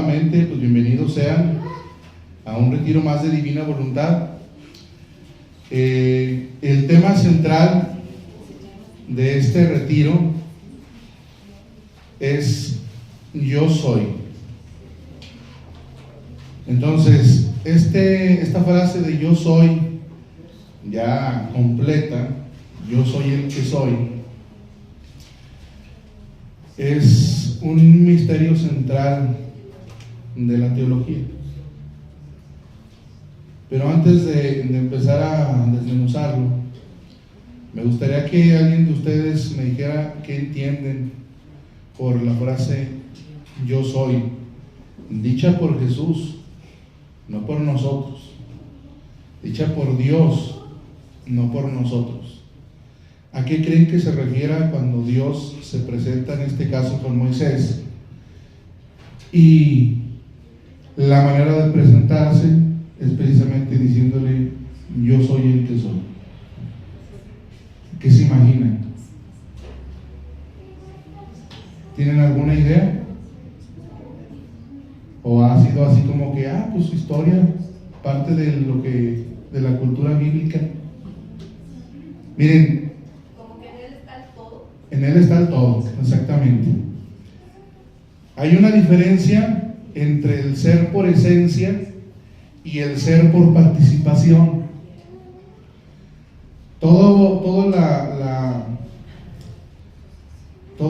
nuevamente, pues bienvenidos sean a un retiro más de Divina Voluntad. El tema central de este retiro es Yo soy. Entonces, esta frase de yo soy, ya completa, yo soy el que soy, es un misterio central de la teología. Pero antes de empezar a desmenuzarlo, me gustaría que alguien de ustedes me dijera qué entienden por la frase yo soy, dicha por Jesús, no por nosotros, dicha por Dios, no por nosotros. ¿A qué creen que se refiera cuando Dios se presenta en este caso con Moisés? Y la manera de presentarse es precisamente diciéndole yo soy el que soy. ¿Qué se imaginan? ¿Tienen alguna idea? ¿O ha sido así como que, pues su historia, parte de la cultura bíblica? Miren, como que en Él está el todo. En Él está el todo, exactamente. Hay una diferencia entre el ser por esencia y el ser por participación. Todo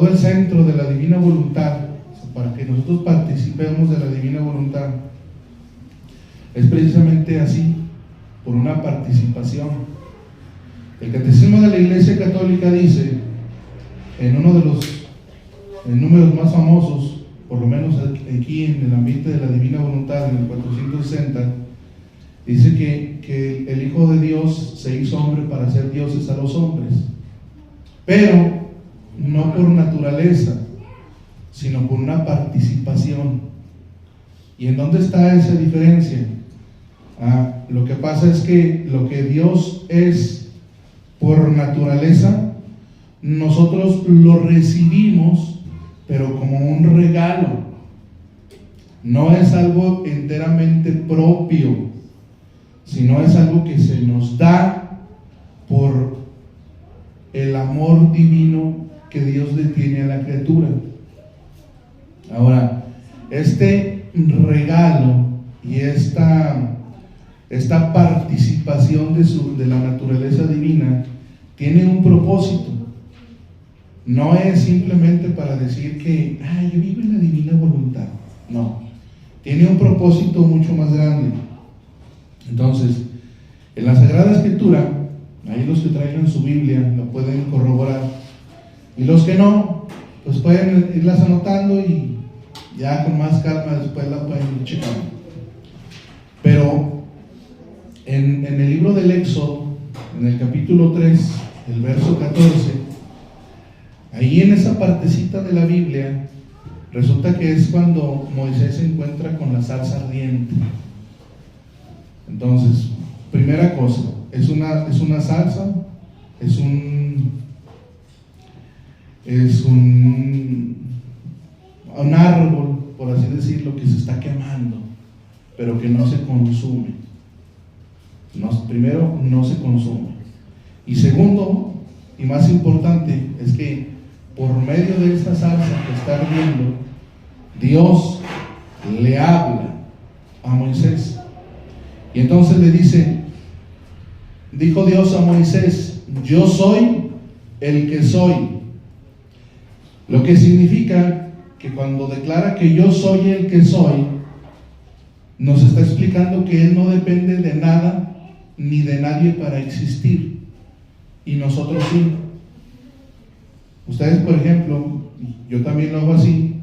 el centro de la divina voluntad, para que nosotros participemos de la divina voluntad, es precisamente así, por una participación. El Catecismo de la Iglesia Católica dice, en uno de los números más famosos, por lo menos aquí en el ambiente de la divina voluntad, en el 460, dice que el Hijo de Dios se hizo hombre para hacer dioses a los hombres, pero no por naturaleza, sino por una participación. ¿Y en dónde está esa diferencia? Lo que pasa es que lo que Dios es por naturaleza, nosotros lo recibimos, pero como un regalo. No es algo enteramente propio, sino es algo que se nos da por el amor divino que Dios le tiene a la criatura. Ahora, este regalo y esta participación de la naturaleza divina tiene un propósito. No es simplemente para decir que yo vivo en la divina voluntad. No, tiene un propósito mucho más grande. Entonces, en la Sagrada Escritura, ahí los que traigan su Biblia lo pueden corroborar, y los que no, pues pueden irlas anotando y ya con más calma después la pueden ir checando. Pero en el libro del Éxodo, en el capítulo 3, el verso 14, ahí en esa partecita de la Biblia, resulta que es cuando Moisés se encuentra con la zarza ardiente. Entonces, primera cosa, es una zarza, es un árbol, por así decirlo, que se está quemando, pero que no se consume. Primero, no se consume. Y segundo, y más importante, es que por medio de esta zarza que está ardiendo, Dios le habla a Moisés. Y entonces le dice, dijo Dios a Moisés, yo soy el que soy. Lo que significa que cuando declara que yo soy el que soy, nos está explicando que Él no depende de nada ni de nadie para existir, y nosotros sí. Ustedes, por ejemplo, yo también lo hago así,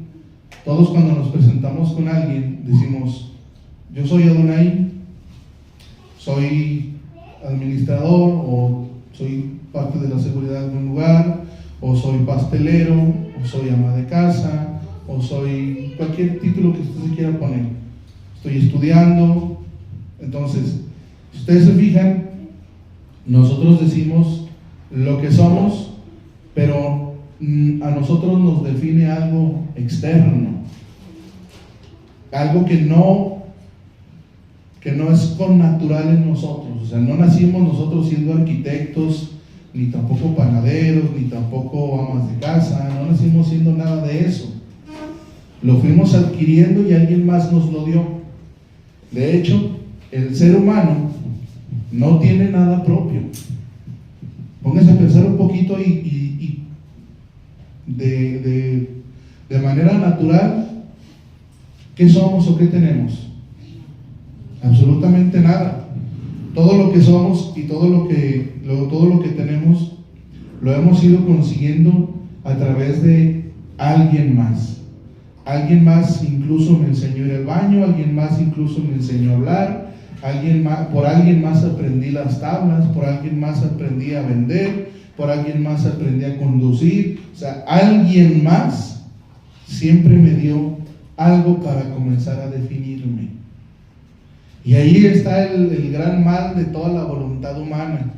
todos cuando nos presentamos con alguien decimos, yo soy Adonai, soy administrador, o soy parte de la seguridad de un lugar, o soy pastelero, o soy ama de casa, o soy cualquier título que usted se quiera poner. Estoy estudiando. Entonces, si ustedes se fijan, nosotros decimos lo que somos, pero a nosotros nos define algo externo. algo que no es connatural en nosotros. O sea, no nacimos nosotros siendo arquitectos, ni tampoco panaderos, ni tampoco amas de casa, no nacimos siendo nada de eso. Lo fuimos adquiriendo y alguien más nos lo dio. De hecho, el ser humano no tiene nada propio. Pónganse a pensar un poquito y de manera natural, ¿qué somos o qué tenemos? Absolutamente nada. Todo lo que somos y todo lo que tenemos lo hemos ido consiguiendo a través de alguien más. Alguien más incluso me enseñó a ir al baño, alguien más incluso me enseñó a hablar, por alguien más aprendí las tablas, por alguien más aprendí a vender, por alguien más aprendí a conducir. O sea, alguien más siempre me dio algo para comenzar a definirme. Y ahí está el gran mal de toda la voluntad humana.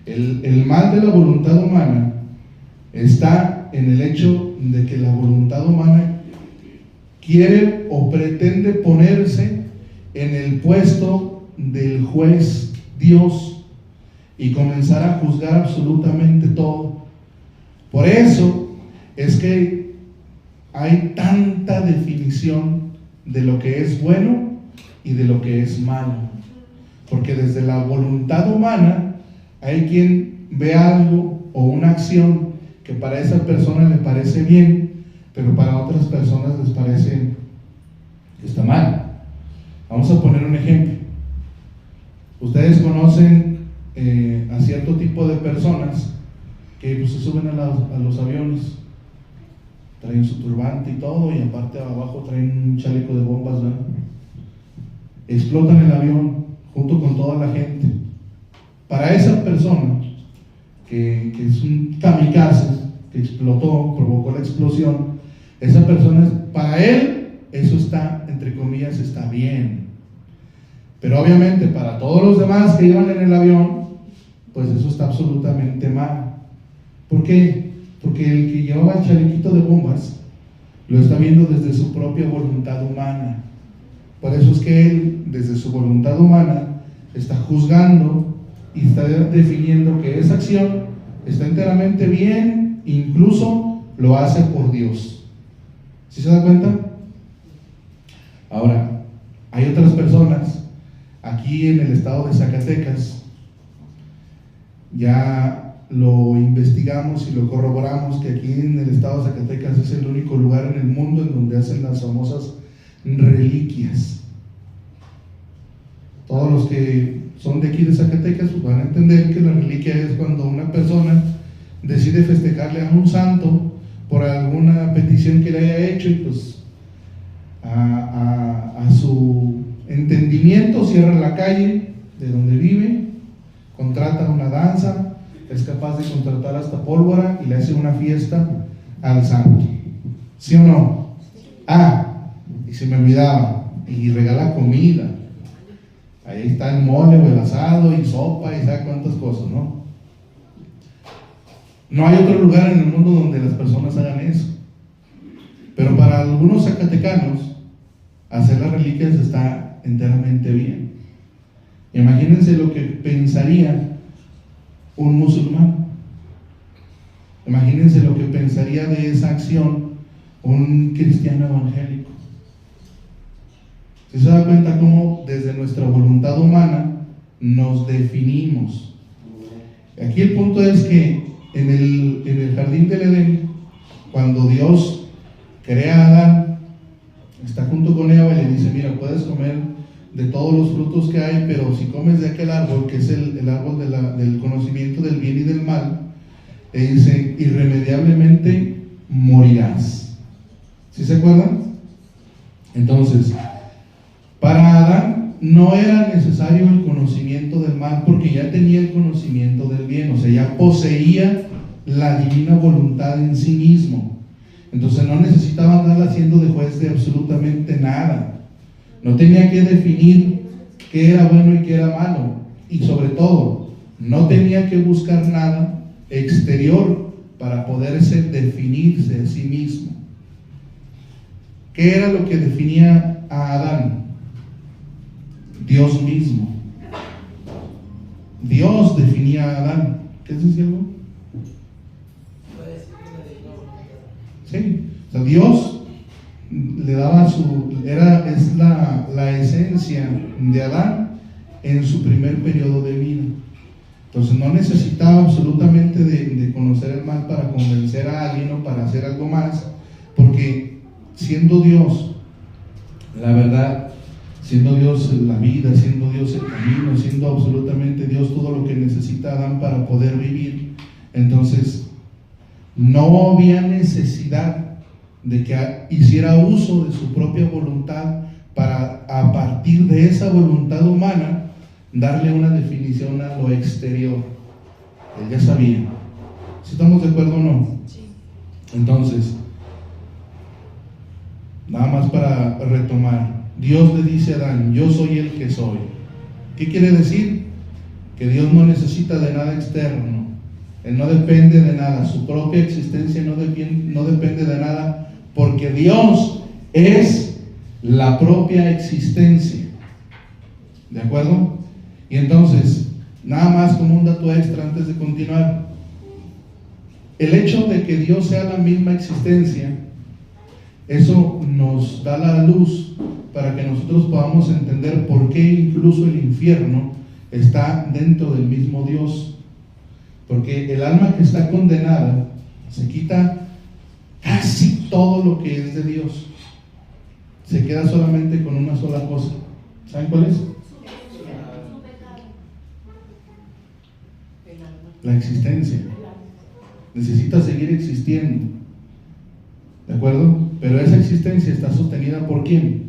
El mal de la voluntad humana está en el hecho de que la voluntad humana quiere o pretende ponerse en el puesto del juez Dios y comenzar a juzgar absolutamente todo. Por eso es que hay tanta definición de lo que es bueno y de lo que es malo, porque desde la voluntad humana hay quien ve algo o una acción que para esa persona le parece bien, pero para otras personas les parece que está mal. Vamos a poner un ejemplo. Ustedes conocen a cierto tipo de personas que pues, se suben a los aviones, traen su turbante y todo, y aparte abajo traen un chaleco de bombas, ¿verdad? Explotan el avión junto con toda la gente. Para esa persona que es un kamikaze, que explotó, provocó la explosión, esa persona, para él, eso está, entre comillas, está bien. Pero obviamente para todos los demás que iban en el avión, pues eso está absolutamente mal. ¿Por qué? Porque el que llevaba el chalequito de bombas lo está viendo desde su propia voluntad humana. Por eso es que él, desde su voluntad humana, está juzgando y está definiendo que esa acción está enteramente bien, incluso lo hace por Dios. ¿Sí se da cuenta? Ahora, hay otras personas aquí en el estado de Zacatecas, ya lo investigamos y lo corroboramos, que aquí en el estado de Zacatecas es el único lugar en el mundo en donde hacen las famosas reliquias. Todos los que son de aquí de Zacatecas pues van a entender que la reliquia es cuando una persona decide festejarle a un santo por alguna petición que le haya hecho y pues a su entendimiento cierra la calle de donde vive, contrata una danza, es capaz de contratar hasta pólvora y le hace una fiesta al santo. ¿Sí o no? Y se me olvidaba, y regala comida. Ahí está el mole o el asado y sopa y sabe cuántas cosas, ¿no? No hay otro lugar en el mundo donde las personas hagan eso. Pero para algunos zacatecanos, hacer las reliquias está enteramente bien. Imagínense lo que pensaría un musulmán. Imagínense lo que pensaría de esa acción un cristiano evangélico. ¿Se da cuenta cómo desde nuestra voluntad humana nos definimos? Aquí el punto es que en el jardín del Edén, cuando Dios crea a Adán, está junto con Eva y le dice: mira, puedes comer de todos los frutos que hay, pero si comes de aquel árbol, que es el árbol del conocimiento del bien y del mal, le dice: irremediablemente morirás. ¿Sí se acuerdan? Entonces, para Adán no era necesario el conocimiento del mal, porque ya tenía el conocimiento del bien, o sea, ya poseía la divina voluntad en sí mismo. Entonces no necesitaba andar haciendo de juez de absolutamente nada. No tenía que definir qué era bueno y qué era malo. Y sobre todo, no tenía que buscar nada exterior para poderse definirse a sí mismo. ¿Qué era lo que definía a Adán? Dios mismo. Dios definía a Adán. ¿Qué es decir algo? Sí, o sea, Dios le daba es la esencia de Adán en su primer periodo de vida. Entonces no necesitaba absolutamente de conocer el mal para convencer a alguien o para hacer algo más, porque siendo Dios la verdad, siendo Dios la vida, siendo Dios el camino, siendo absolutamente Dios todo lo que necesita Adán para poder vivir, entonces no había necesidad de que hiciera uso de su propia voluntad para, a partir de esa voluntad humana, darle una definición a lo exterior. Él ya sabía. ¿Sí estamos de acuerdo o no? Sí. Entonces, nada más para retomar, Dios le dice a Adán: yo soy el que soy. ¿Qué quiere decir? Que Dios no necesita de nada externo. Él no depende de nada. Su propia existencia no depende de nada, porque Dios es la propia existencia. ¿De acuerdo? Y entonces, nada más como un dato extra antes de continuar, el hecho de que Dios sea la misma existencia, eso nos da la luz para que nosotros podamos entender por qué incluso el infierno está dentro del mismo Dios. Porque el alma que está condenada se quita casi todo lo que es de Dios, se queda solamente con una sola cosa. ¿Saben cuál es? La existencia. Necesita seguir existiendo, ¿de acuerdo? Pero esa existencia está sostenida ¿por quién?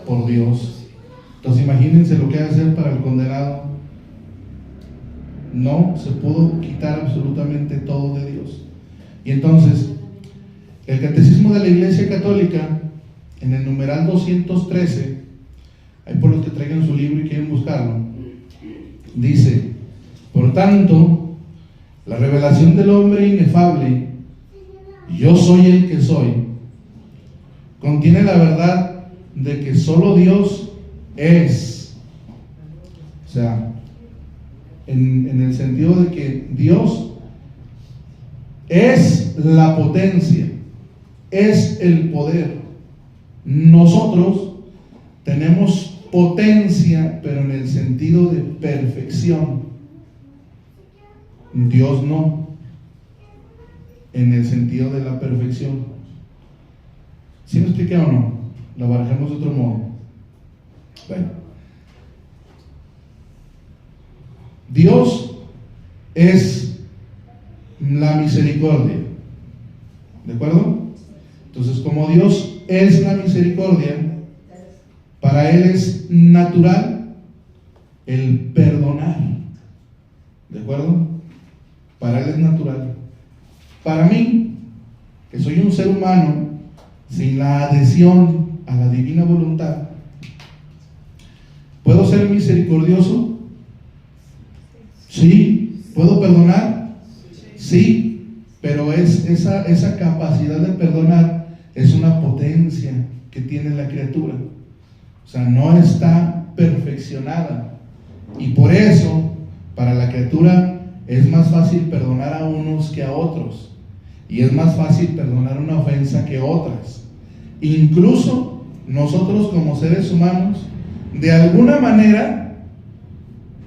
Por Dios. Entonces imagínense lo que va a hacer para el condenado. No se pudo quitar absolutamente todo de Dios. Y entonces el Catecismo de la Iglesia Católica, en el numeral 213, ahí por los que traigan su libro y quieren buscarlo, dice: por tanto, la revelación del hombre inefable, yo soy el que soy, contiene la verdad de que solo Dios es. O sea, en el sentido de que Dios es la potencia, es el poder. Nosotros tenemos potencia, pero en el sentido de perfección. Dios no, en el sentido de la perfección. ¿Sí me expliqué o no? Lo barajemos de otro modo. Bueno, Dios es la misericordia, ¿de acuerdo? Entonces, como Dios es la misericordia, para Él es natural el perdonar, ¿de acuerdo? Para Él es natural. Para mí, que soy un ser humano sin la adhesión a la divina voluntad, ¿puedo ser misericordioso? Sí. ¿Puedo perdonar? Sí. Pero esa capacidad de perdonar es una potencia que tiene la criatura. O sea, no está perfeccionada. Y por eso, para la criatura es más fácil perdonar a unos que a otros, y es más fácil perdonar una ofensa que otras. Incluso nosotros como seres humanos, de alguna manera,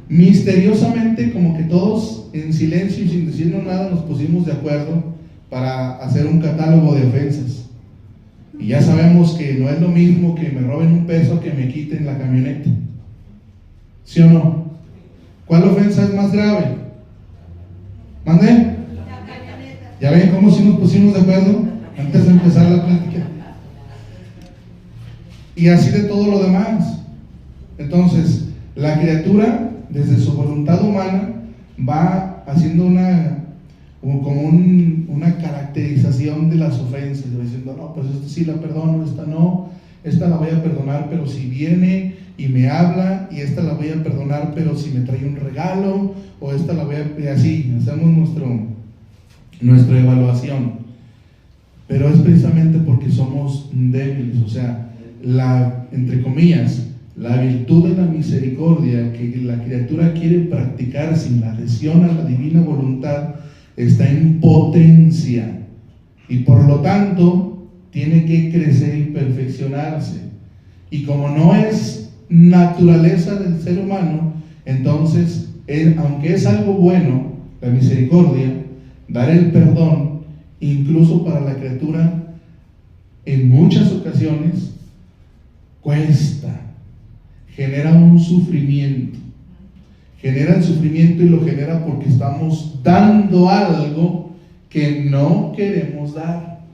misteriosamente, como que todos en silencio y sin decirnos nada nos pusimos de acuerdo para hacer un catálogo de ofensas. Y ya sabemos que no es lo mismo que me roben un peso que me quiten la camioneta. ¿Sí o no? ¿Cuál ofensa es más grave? ¿Mande? ¿Ya ven cómo sí nos pusimos de acuerdo antes de empezar la plática? Y así de todo lo demás. Entonces, la criatura, desde su voluntad humana, va haciendo una caracterización de las ofensas, va diciendo: no, pues esta sí la perdono, esta no, esta la voy a perdonar, pero si viene y me habla, y esta la voy a perdonar, pero si me trae un regalo, o esta la voy a... Y así, hacemos nuestra evaluación. pero es precisamente porque somos débiles. O sea, entre comillas, la virtud de la misericordia que la criatura quiere practicar sin la adhesión a la divina voluntad está en potencia, y por lo tanto tiene que crecer y perfeccionarse. Y como no es naturaleza del ser humano, entonces, aunque es algo bueno, la misericordia, dar el perdón, incluso para la criatura, en muchas ocasiones cuesta, genera un sufrimiento. Genera el sufrimiento, y lo genera porque estamos dando algo que no queremos dar.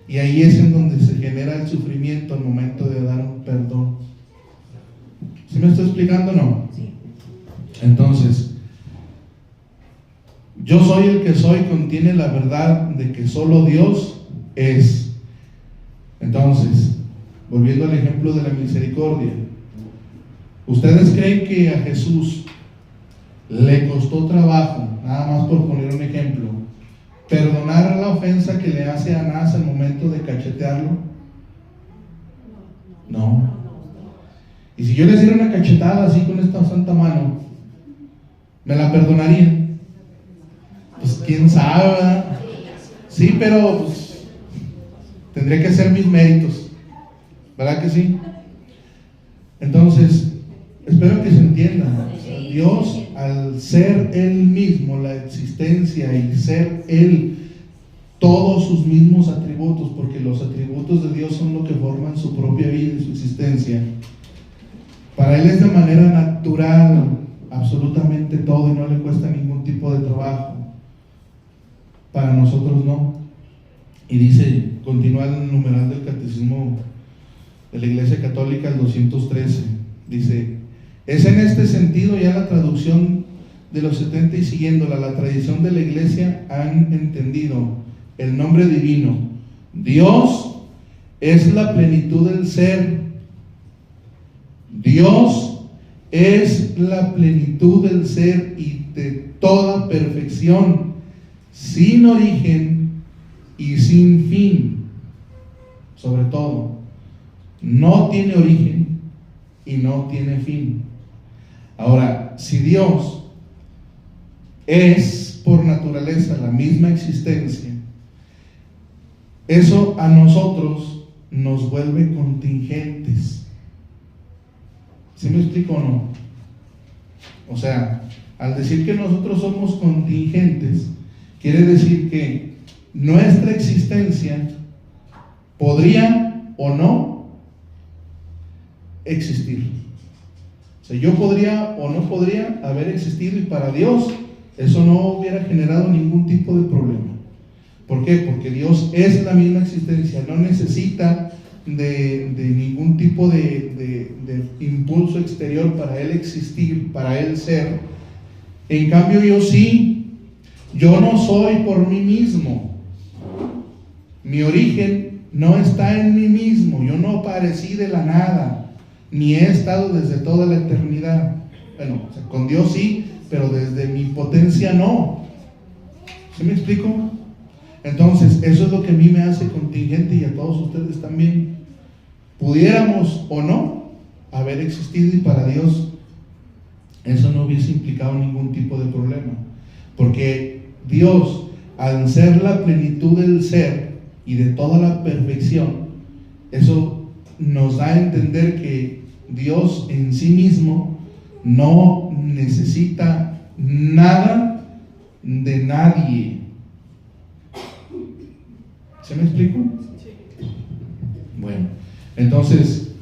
Y ahí es en donde se genera el sufrimiento al momento de dar un perdón. ¿Sí me estoy explicando o no? Sí. Entonces, yo soy el que soy contiene la verdad de que solo Dios es. Entonces, volviendo al ejemplo de la misericordia, ¿ustedes creen que a Jesús le costó trabajo, nada más por poner un ejemplo, perdonar la ofensa que le hace a Anás al momento de cachetearlo? No. Y si yo le hiciera una cachetada así con esta santa mano, ¿me la perdonarían? Pues quién sabe, ¿verdad? Sí, pero pues, tendría que hacer mis méritos, ¿verdad que sí? Entonces, espero que se entienda. O sea, Dios, al ser Él mismo la existencia y ser Él todos sus mismos atributos, porque los atributos de Dios son lo que forman su propia vida y su existencia, para Él es de manera natural absolutamente todo, y no le cuesta ningún tipo de trabajo. Para nosotros no. Y dice, continúa el numeral del Catecismo de la Iglesia Católica, el 213, dice: es en este sentido ya la traducción de los 70 y siguiéndola, la tradición de la Iglesia han entendido el nombre divino. Dios es la plenitud del ser. Dios es la plenitud del ser y de toda perfección, sin origen y sin fin. Sobre todo, no tiene origen y no tiene fin. Ahora, si Dios es por naturaleza la misma existencia, eso a nosotros nos vuelve contingentes. ¿Sí me explico o no? O sea, al decir que nosotros somos contingentes, quiere decir que nuestra existencia podría o no existir. O sea, yo podría o no podría haber existido, y para Dios eso no hubiera generado ningún tipo de problema. ¿Por qué? Porque Dios es la misma existencia, no necesita de ningún tipo de impulso exterior para Él existir, para Él ser. En cambio, yo sí, yo no soy por mí mismo. Mi origen no está en mí mismo, yo no aparecí de la nada, ni he estado desde toda la eternidad. Bueno, o sea, con Dios sí, pero desde mi potencia no. ¿Sí me explico? Entonces, eso es lo que a mí me hace contingente, y a todos ustedes también. Pudiéramos o no haber existido, y para Dios eso no hubiese implicado ningún tipo de problema, porque Dios, al ser la plenitud del ser y de toda la perfección, eso nos da a entender que Dios en sí mismo no necesita nada de nadie. ¿Se me explico? Sí. Bueno, entonces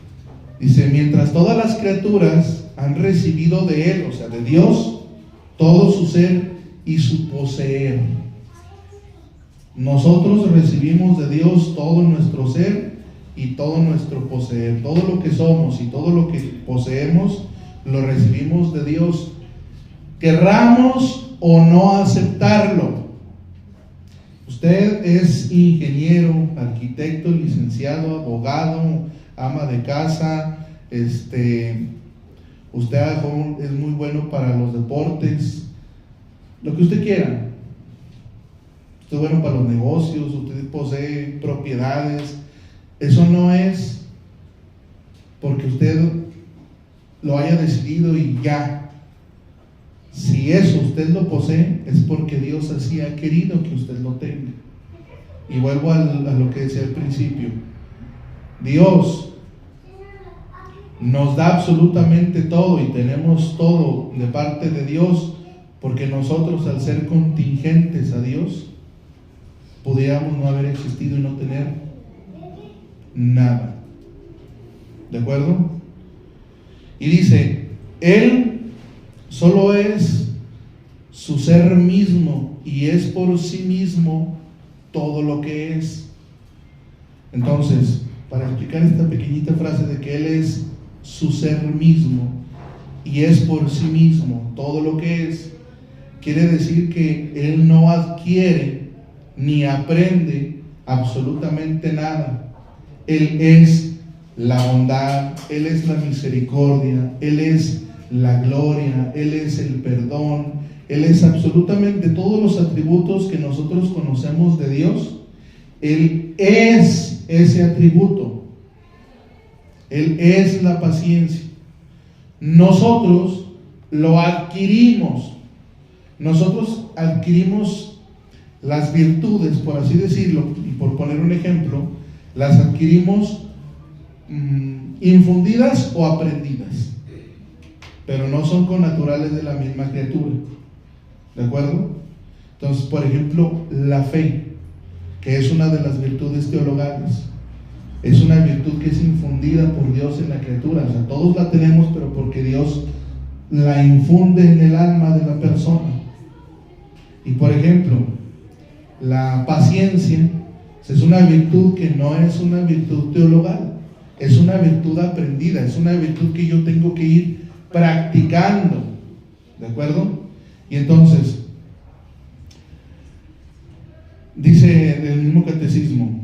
dice: mientras todas las criaturas han recibido de Él, o sea, de Dios, todo su ser y su poseer. Nosotros recibimos de Dios todo nuestro ser y todo nuestro poseer. Todo lo que somos y todo lo que poseemos lo recibimos de Dios, querramos o no aceptarlo. Usted es ingeniero, arquitecto, licenciado, abogado, ama de casa, usted es muy bueno para los deportes, lo que usted quiera. Usted es bueno para los negocios, usted usted posee propiedades, eso no es porque usted lo haya decidido y ya. Si eso usted lo posee, es porque Dios así ha querido que usted lo tenga. Y vuelvo a lo que decía al principio. Dios nos da absolutamente todo y tenemos todo de parte de Dios, porque nosotros, al ser contingentes a Dios, pudiéramos no haber existido y no tener nada. ¿De acuerdo? Y dice, Él solo es su ser mismo y es por sí mismo todo lo que es. Entonces, para explicar esta pequeñita frase de que Él es su ser mismo y es por sí mismo todo lo que es, quiere decir que Él no adquiere ni aprende absolutamente nada. Él es la bondad, Él es la misericordia, Él es la gloria, Él es el perdón, Él es absolutamente todos los atributos que nosotros conocemos de Dios. Él es ese atributo. Él es la paciencia. Nosotros lo adquirimos. Nosotros adquirimos las virtudes, por así decirlo, y por poner un ejemplo, las adquirimos infundidas o aprendidas, pero no son connaturales de la misma criatura. ¿De acuerdo? Entonces, por ejemplo, la fe, que es una de las virtudes teologales, es una virtud que es infundida por Dios en la criatura. O sea, todos la tenemos, pero porque Dios la infunde en el alma de la persona. Y por ejemplo, la paciencia es una virtud que no es una virtud teologal, es una virtud aprendida, es una virtud que yo tengo que ir practicando. ¿De acuerdo? Y entonces, dice en el mismo catecismo,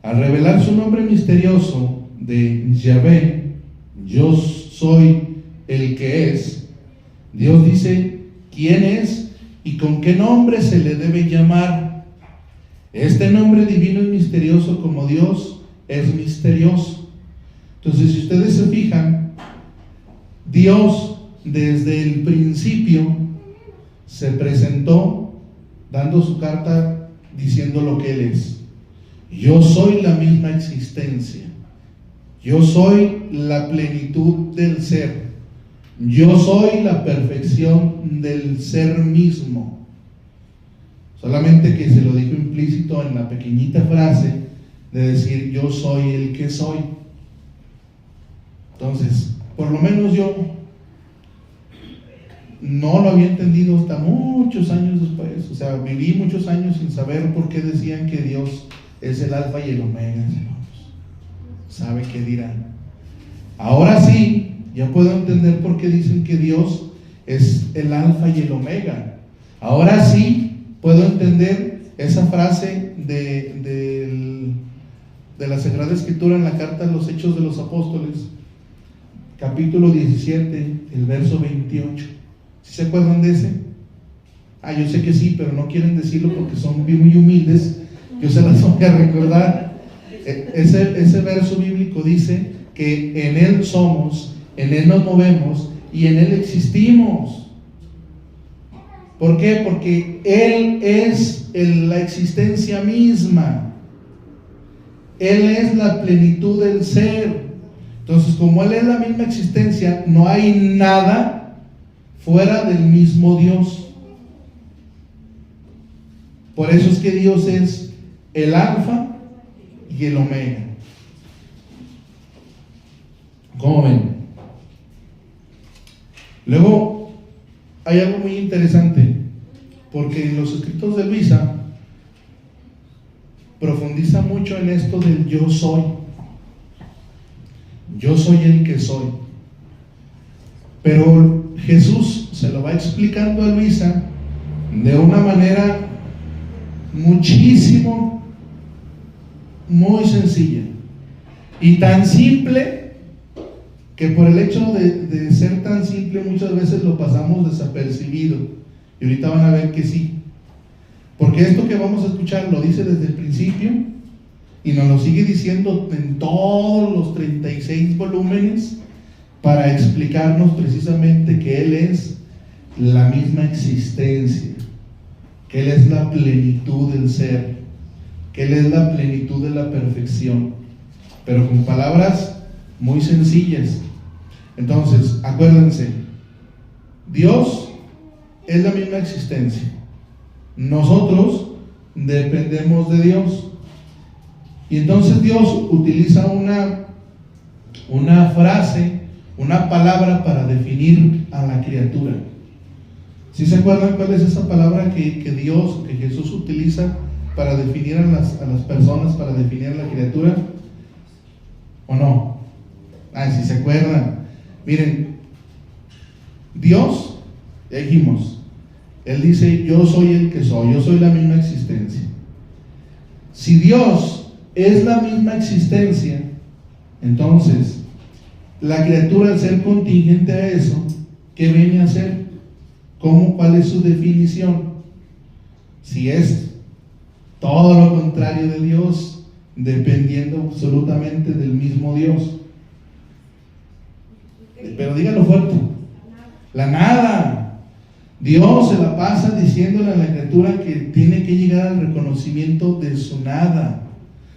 al revelar su nombre misterioso de Yahvé, yo soy el que es, Dios dice quién es y con qué nombre se le debe llamar. Este nombre divino y misterioso como Dios es misterioso. Entonces, si ustedes se fijan, Dios desde el principio se presentó dando su carta diciendo lo que Él es. Yo soy la misma existencia. Yo soy la plenitud del ser. Yo soy la perfección del ser mismo. Solamente que se lo dijo implícito en la pequeñita frase de decir yo soy el que soy. Entonces, por lo menos yo no lo había entendido hasta muchos años después. O sea, viví muchos años sin saber por qué decían que Dios es el alfa y el omega. ¿Sabe qué dirán? Ahora sí, ya puedo entender por qué dicen que Dios es el alfa y el omega. Ahora sí puedo entender esa frase de la Sagrada Escritura en la carta de los Hechos de los Apóstoles, capítulo 17, el verso 28. ¿Sí se acuerdan de ese? Yo sé que sí, pero no quieren decirlo porque son muy humildes. Yo se las voy a recordar. Ese verso bíblico dice que en Él somos, en Él nos movemos y en Él existimos. ¿Por qué? Porque Él es la existencia misma. Él es la plenitud del ser. Entonces, como Él es la misma existencia, no hay nada fuera del mismo Dios. Por eso es que Dios es el alfa y el omega. ¿Cómo ven? Luego hay algo muy interesante, porque en los escritos de Luisa profundiza mucho en esto del yo soy. Yo soy el que soy. Pero Jesús se lo va explicando a Luisa de una manera muy sencilla y tan simple que por el hecho de ser tan simple muchas veces lo pasamos desapercibido, y ahorita van a ver que sí. Porque esto que vamos a escuchar lo dice desde el principio y nos lo sigue diciendo en todos los 36 volúmenes para explicarnos precisamente que Él es la misma existencia, que Él es la plenitud del ser, que Él es la plenitud de la perfección, pero con palabras muy sencillas. Entonces, acuérdense, Dios es la misma existencia. Nosotros dependemos de Dios. Y entonces Dios utiliza una frase, una palabra para definir a la criatura. ¿Sí se acuerdan cuál es esa palabra que Dios, que Jesús utiliza para definir a las personas, para definir a la criatura? ¿O no? Si se acuerdan. Miren, Dios, ya dijimos, Él dice, yo soy el que soy, yo soy la misma existencia. Si Dios es la misma existencia, entonces la criatura, al ser contingente a eso, ¿qué viene a ser? ¿Cuál es su definición? Si es todo lo contrario de Dios, dependiendo absolutamente del mismo Dios. Pero dígalo fuerte, la nada. Dios se la pasa diciéndole a la criatura que tiene que llegar al reconocimiento de su nada.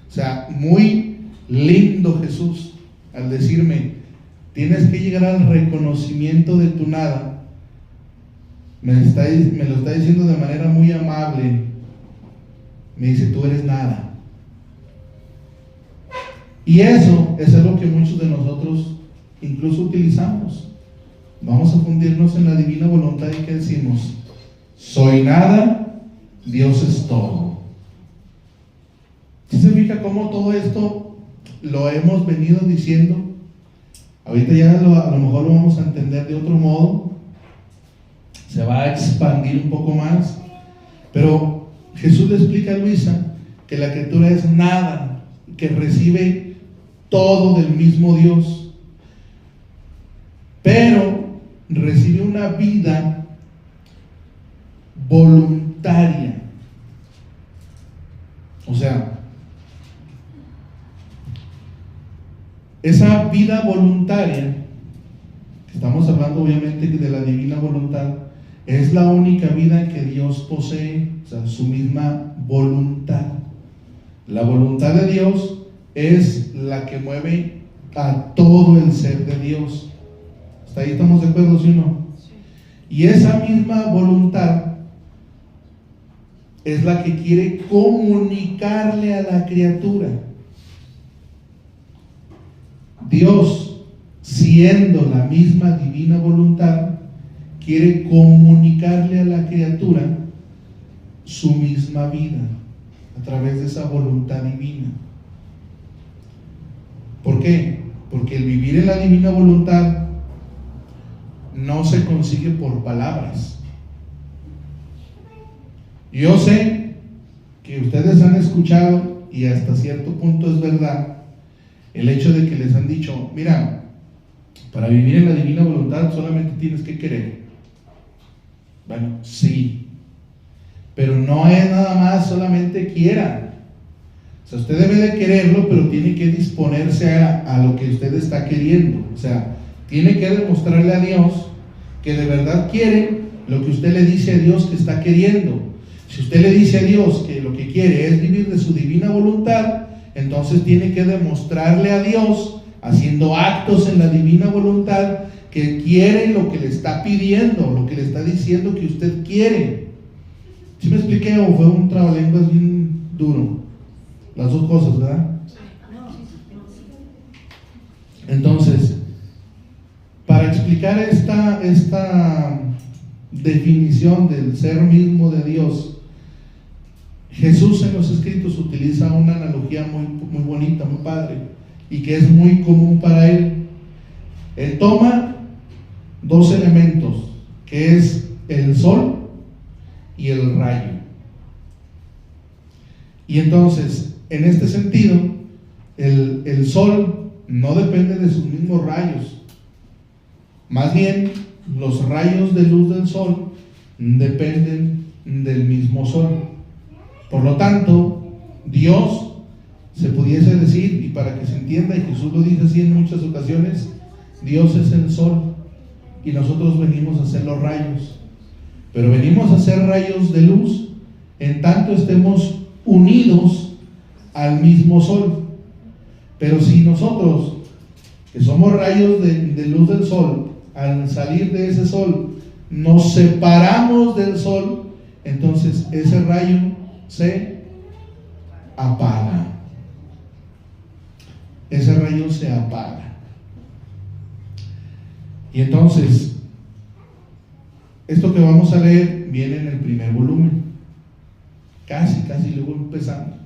O sea, muy lindo Jesús al decirme, tienes que llegar al reconocimiento de tu nada. Me lo está diciendo de manera muy amable. Me dice, tú eres nada. Y eso es algo que muchos de nosotros incluso utilizamos. Vamos a fundirnos en la divina voluntad y que decimos, soy nada, Dios es todo. ¿Sí se fija cómo todo esto lo hemos venido diciendo? Ahorita ya a lo mejor lo vamos a entender de otro modo, se va a expandir un poco más, pero Jesús le explica a Luisa que la criatura es nada, que recibe todo del mismo Dios, pero recibe una vida voluntaria. O sea, esa vida voluntaria, estamos hablando obviamente de la divina voluntad, es la única vida que Dios posee, o sea, su misma voluntad. La voluntad de Dios es la que mueve a todo el ser de Dios. ¿Hasta ahí estamos de acuerdo, sí o no? Y esa misma voluntad es la que quiere comunicarle a la criatura. Dios, siendo la misma divina voluntad, quiere comunicarle a la criatura su misma vida a través de esa voluntad divina. ¿Por qué? Porque el vivir en la divina voluntad no se consigue por palabras. Yo sé que ustedes han escuchado, y hasta cierto punto es verdad, el hecho de que les han dicho, mira, para vivir en la divina voluntad solamente tienes que querer. Bueno, sí, pero no es nada más solamente quiera. O sea, usted debe de quererlo, pero tiene que disponerse a lo que usted está queriendo. O sea, tiene que demostrarle a Dios que de verdad quiere lo que usted le dice a Dios que está queriendo. Si usted le dice a Dios que lo que quiere es vivir de su divina voluntad, entonces tiene que demostrarle a Dios, haciendo actos en la divina voluntad, que quiere lo que le está pidiendo, lo que le está diciendo que usted quiere. ¿Sí me expliqué o fue un trabalenguas bien duro? Las dos cosas, ¿verdad? Entonces, para explicar esta definición del ser mismo de Dios, Jesús en los escritos utiliza una analogía muy bonita, muy padre, y que es muy común para él. Él toma dos elementos, que es el sol y el rayo. Y entonces, en este sentido, el sol no depende de sus mismos rayos. Más bien, los rayos de luz del sol dependen del mismo sol. Por lo tanto, Dios, se pudiese decir, y para que se entienda, y Jesús lo dice así en muchas ocasiones, Dios es el sol y nosotros venimos a ser los rayos, pero venimos a ser rayos de luz en tanto estemos unidos al mismo sol. Pero si nosotros, que somos rayos de luz del sol, al salir de ese sol nos separamos del sol, entonces ese rayo se apaga. Ese rayo se apaga. Y entonces, esto que vamos a leer viene en el primer volumen, casi luego empezando,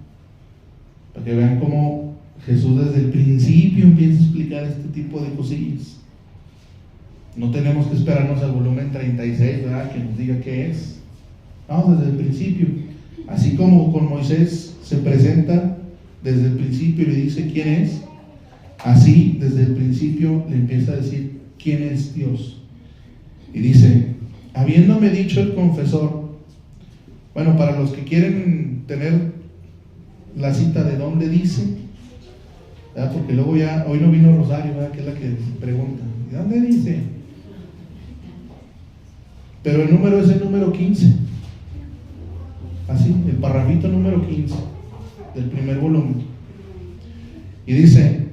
para que vean cómo Jesús desde el principio empieza a explicar este tipo de cosillas. No tenemos que esperarnos al volumen 36, ¿verdad?, que nos diga qué es. No, desde el principio. Así como con Moisés se presenta desde el principio y le dice quién es, así desde el principio le empieza a decir quién es Dios. Y dice, habiéndome dicho el confesor, bueno, para los que quieren tener la cita de dónde dice, ¿verdad?, porque luego ya, hoy no vino Rosario, ¿verdad?, que es la que pregunta, ¿y dónde dice? Pero el número es el número 15, así, el parrafito número 15 del primer volumen. Y dice,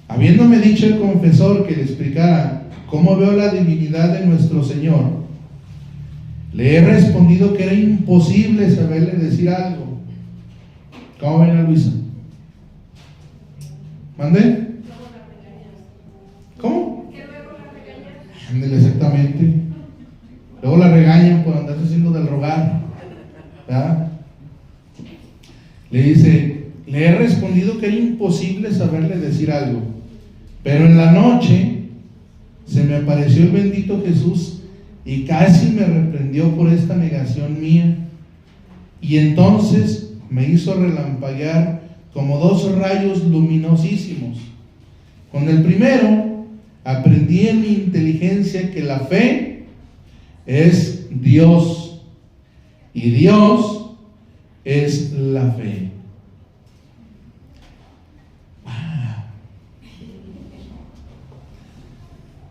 habiéndome dicho el confesor que le explicara cómo veo la divinidad de nuestro Señor, le he respondido que era imposible saberle decir algo. ¿Cómo ven a Luisa? ¿Mandé? ¿Cómo? Ándele, exactamente. Luego la regañan por andarse haciendo del rogar, ¿verdad? Le dice, le he respondido que era imposible saberle decir algo, pero en la noche se me apareció el bendito Jesús y casi me reprendió por esta negación mía, y entonces me hizo relampaguear como dos rayos luminosísimos. Con el primero aprendí en mi inteligencia que la fe es Dios y Dios es la fe.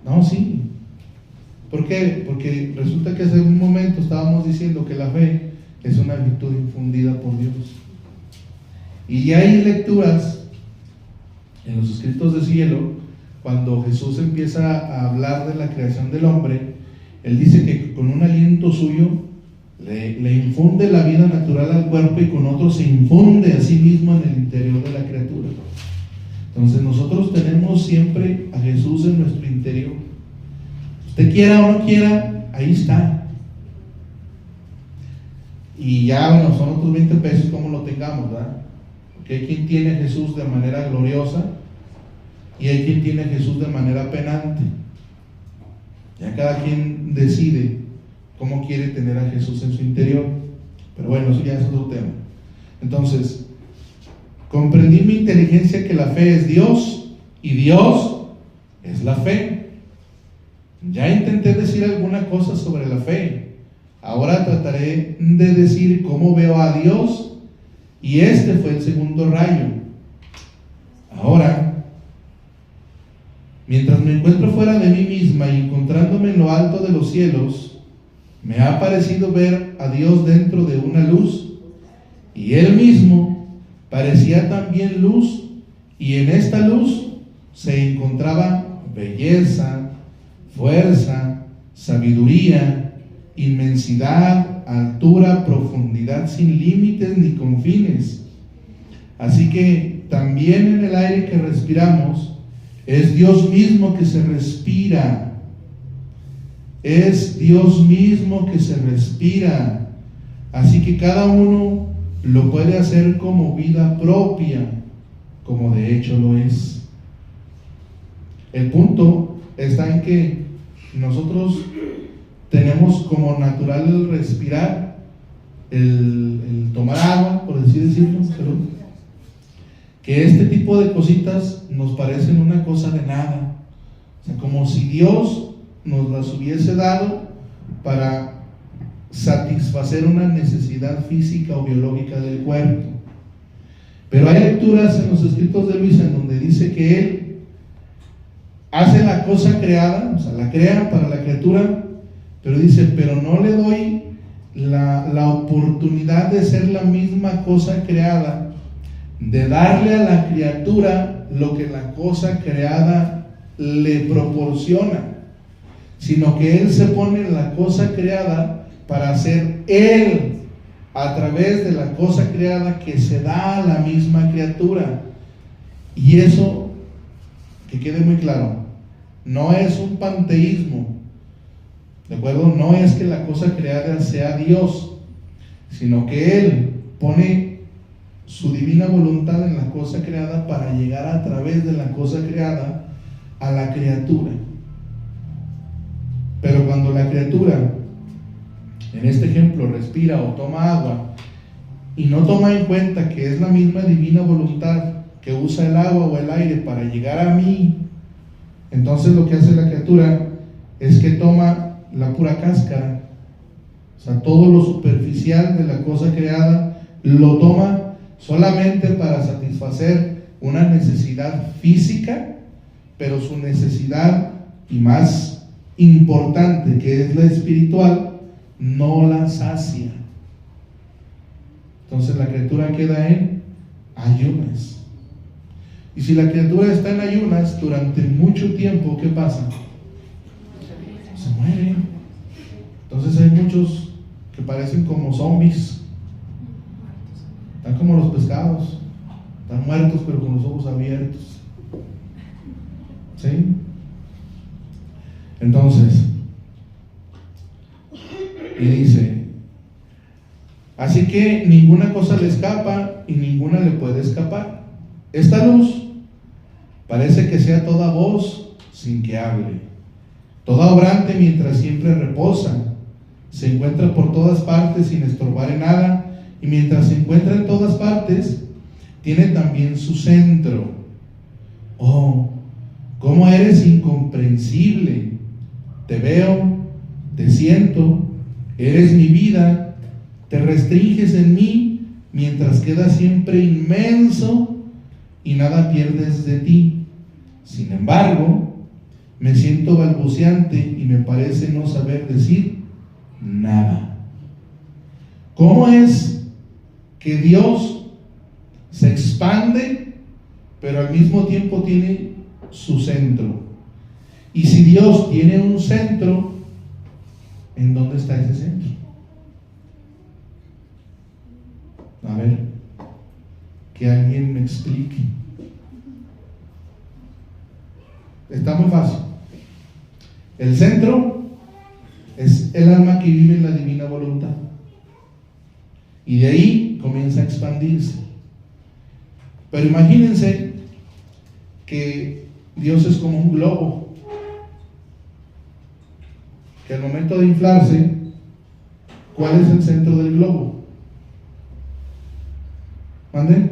No, sí. ¿Por qué? Porque resulta que hace un momento estábamos diciendo que la fe es una virtud infundida por Dios. Y ya hay lecturas en los escritos del cielo, cuando Jesús empieza a hablar de la creación del hombre, Él dice que con un aliento suyo le infunde la vida natural al cuerpo y con otro se infunde a sí mismo en el interior de la criatura. Entonces nosotros tenemos siempre a Jesús en nuestro interior. Usted quiera o no quiera, ahí está. Y ya, bueno, son otros 20 pesos como lo tengamos, ¿verdad? Porque hay quien tiene a Jesús de manera gloriosa y hay quien tiene a Jesús de manera penante. Ya cada quien decide cómo quiere tener a Jesús en su interior. Pero bueno, eso ya es otro tema. Entonces, comprendí en mi inteligencia que la fe es Dios y Dios es la fe. Ya intenté decir alguna cosa sobre la fe. Ahora trataré de decir cómo veo a Dios, y este fue el segundo rayo. Ahora, mientras me encuentro fuera de mí misma y encontrándome en lo alto de los cielos, me ha parecido ver a Dios dentro de una luz, y Él mismo parecía también luz, y en esta luz se encontraba belleza, fuerza, sabiduría, inmensidad, altura, profundidad sin límites ni confines. Así que también en el aire que respiramos es Dios mismo que se respira. Es Dios mismo que se respira. Así que cada uno lo puede hacer como vida propia, como de hecho lo es. El punto está en que nosotros tenemos como natural el respirar, el tomar agua, por así decirlo, pero que este tipo de cositas nos parecen una cosa de nada. O sea, como si Dios nos las hubiese dado para satisfacer una necesidad física o biológica del cuerpo. Pero hay lecturas en los escritos de Luis en donde dice que Él hace la cosa creada, o sea, la crea para la criatura, pero dice, pero no le doy la oportunidad de ser la misma cosa creada, de darle a la criatura lo que la cosa creada le proporciona, sino que Él se pone en la cosa creada para hacer Él a través de la cosa creada que se da a la misma criatura. Y eso, que quede muy claro, no es un panteísmo, ¿de acuerdo? No es que la cosa creada sea Dios, sino que Él pone su divina voluntad en la cosa creada para llegar a través de la cosa creada a la criatura. Pero cuando la criatura, en este ejemplo, respira o toma agua y no toma en cuenta que es la misma divina voluntad que usa el agua o el aire para llegar a mí, entonces lo que hace la criatura es que toma la pura cáscara, o sea, todo lo superficial de la cosa creada lo toma solamente para satisfacer una necesidad física, pero su necesidad, y más importante, que es la espiritual, no la sacia. Entonces la criatura queda en ayunas. Y si la criatura está en ayunas durante mucho tiempo, ¿qué pasa? Se muere. Entonces hay muchos que parecen como zombies. Están como los pescados. Están muertos pero con los ojos abiertos. ¿Sí? Entonces, y dice, así que ninguna cosa le escapa y ninguna le puede escapar. Esta luz parece que sea toda voz sin que hable, toda obrante mientras siempre reposa, se encuentra por todas partes sin estorbar en nada, y mientras se encuentra en todas partes, tiene también su centro. Oh, cómo eres incomprensible. Te veo, te siento, eres mi vida, te restringes en mí mientras quedas siempre inmenso y nada pierdes de ti. Sin embargo, me siento balbuceante y me parece no saber decir nada. ¿Cómo es que Dios se expande, pero al mismo tiempo tiene su centro? Y si Dios tiene un centro, ¿en dónde está ese centro? A ver, que alguien me explique. Está muy fácil. El centro es el alma que vive en la divina voluntad, y de ahí comienza a expandirse. Pero imagínense que Dios es como un globo, que al momento de inflarse, ¿cuál es el centro del globo? ¿Mande?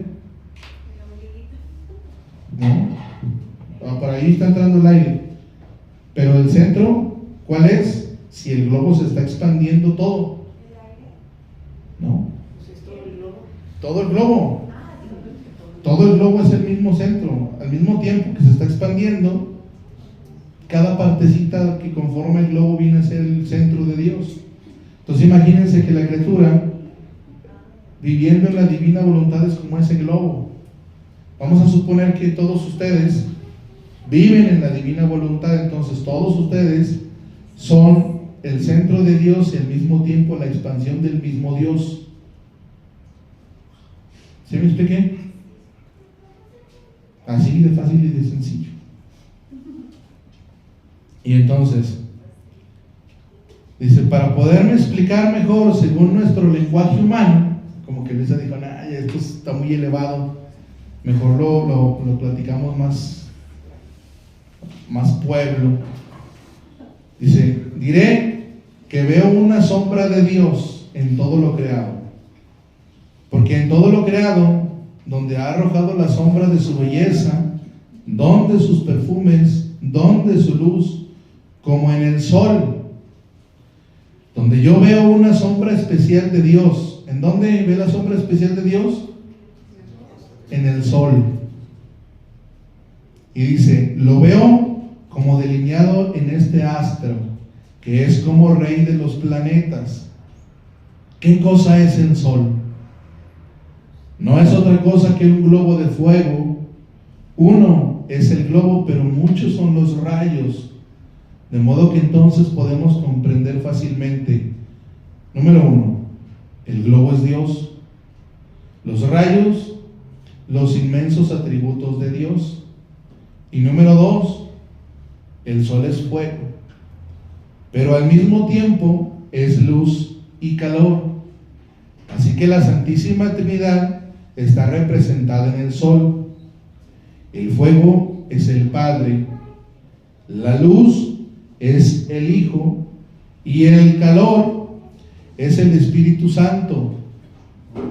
No, por ahí está entrando el aire, pero el centro, ¿cuál es? Si el globo se está expandiendo todo, ¿no? Todo el globo, todo el globo es el mismo centro. Al mismo tiempo que se está expandiendo, cada partecita que conforma el globo viene a ser el centro de Dios. Entonces imagínense que la criatura, viviendo en la divina voluntad, es como ese globo. Vamos a suponer que todos ustedes viven en la divina voluntad, entonces todos ustedes son el centro de Dios y al mismo tiempo la expansión del mismo Dios. ¿Sí me expliqué? Así de fácil y de sencillo. Y entonces dice, para poderme explicar mejor según nuestro lenguaje humano, como que Luisa dijo, nah, esto está muy elevado, mejor lo platicamos más pueblo. Dice, diré que veo una sombra de Dios en todo lo creado, porque en todo lo creado, donde ha arrojado la sombra de su belleza, donde sus perfumes, donde su luz, como en el sol, donde yo veo una sombra especial de Dios. ¿En dónde ve la sombra especial de Dios? En el sol. Y dice, lo veo como delineado en este astro, que es como rey de los planetas. ¿Qué cosa es el sol? No es otra cosa que un globo de fuego. Uno es el globo, pero muchos son los rayos. De modo que entonces podemos comprender fácilmente. Número 1, el globo es Dios. Los rayos, los inmensos atributos de Dios. Y número 2, el sol es fuego. Pero al mismo tiempo es luz y calor. Así que la Santísima Trinidad está representada en el sol. El fuego es el Padre. La luz es el Hijo. Y el calor es el Espíritu Santo.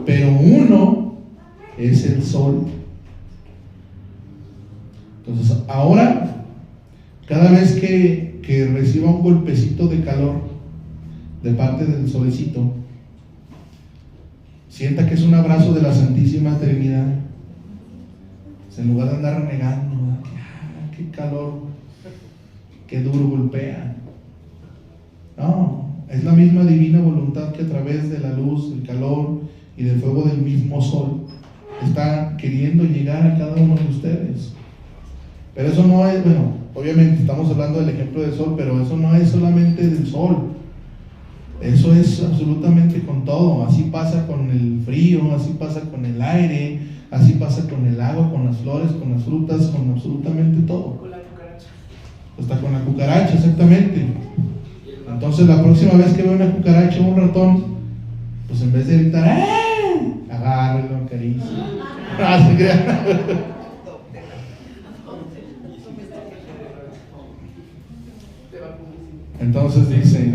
Pero uno es el sol. Entonces, ahora, cada vez que reciba un golpecito de calor de parte del solecito, sienta que es un abrazo de la Santísima Trinidad. En lugar de andar renegando, qué calor, qué duro golpea. No, es la misma divina voluntad que a través de la luz, el calor y del fuego del mismo sol está queriendo llegar a cada uno de ustedes. Pero eso no es, bueno, obviamente estamos hablando del ejemplo del sol, pero eso no es solamente del sol. Eso es absolutamente con todo. Así pasa con el frío, así pasa con el aire, así pasa con el agua, con las flores, con las frutas, con absolutamente todo. Con la cucaracha. Hasta con la cucaracha, exactamente. Entonces la próxima vez que veo una cucaracha o un ratón, pues en vez de gritar, agárrelo, acaricia. No se crea. Entonces dice,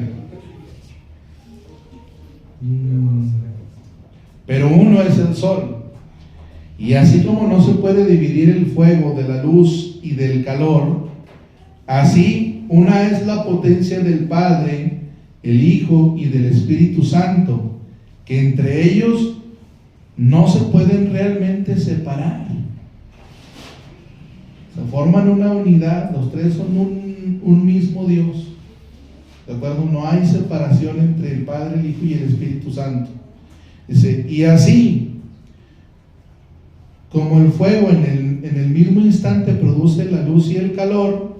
pero uno es el sol. Y así como no se puede dividir el fuego de la luz y del calor, así una es la potencia del Padre, el Hijo y del Espíritu Santo, que entre ellos no se pueden realmente separar. Se forman una unidad, los tres son un mismo Dios. ¿De acuerdo? No hay separación entre el Padre, el Hijo y el Espíritu Santo. Dice, y así como el fuego en el mismo instante produce la luz y el calor,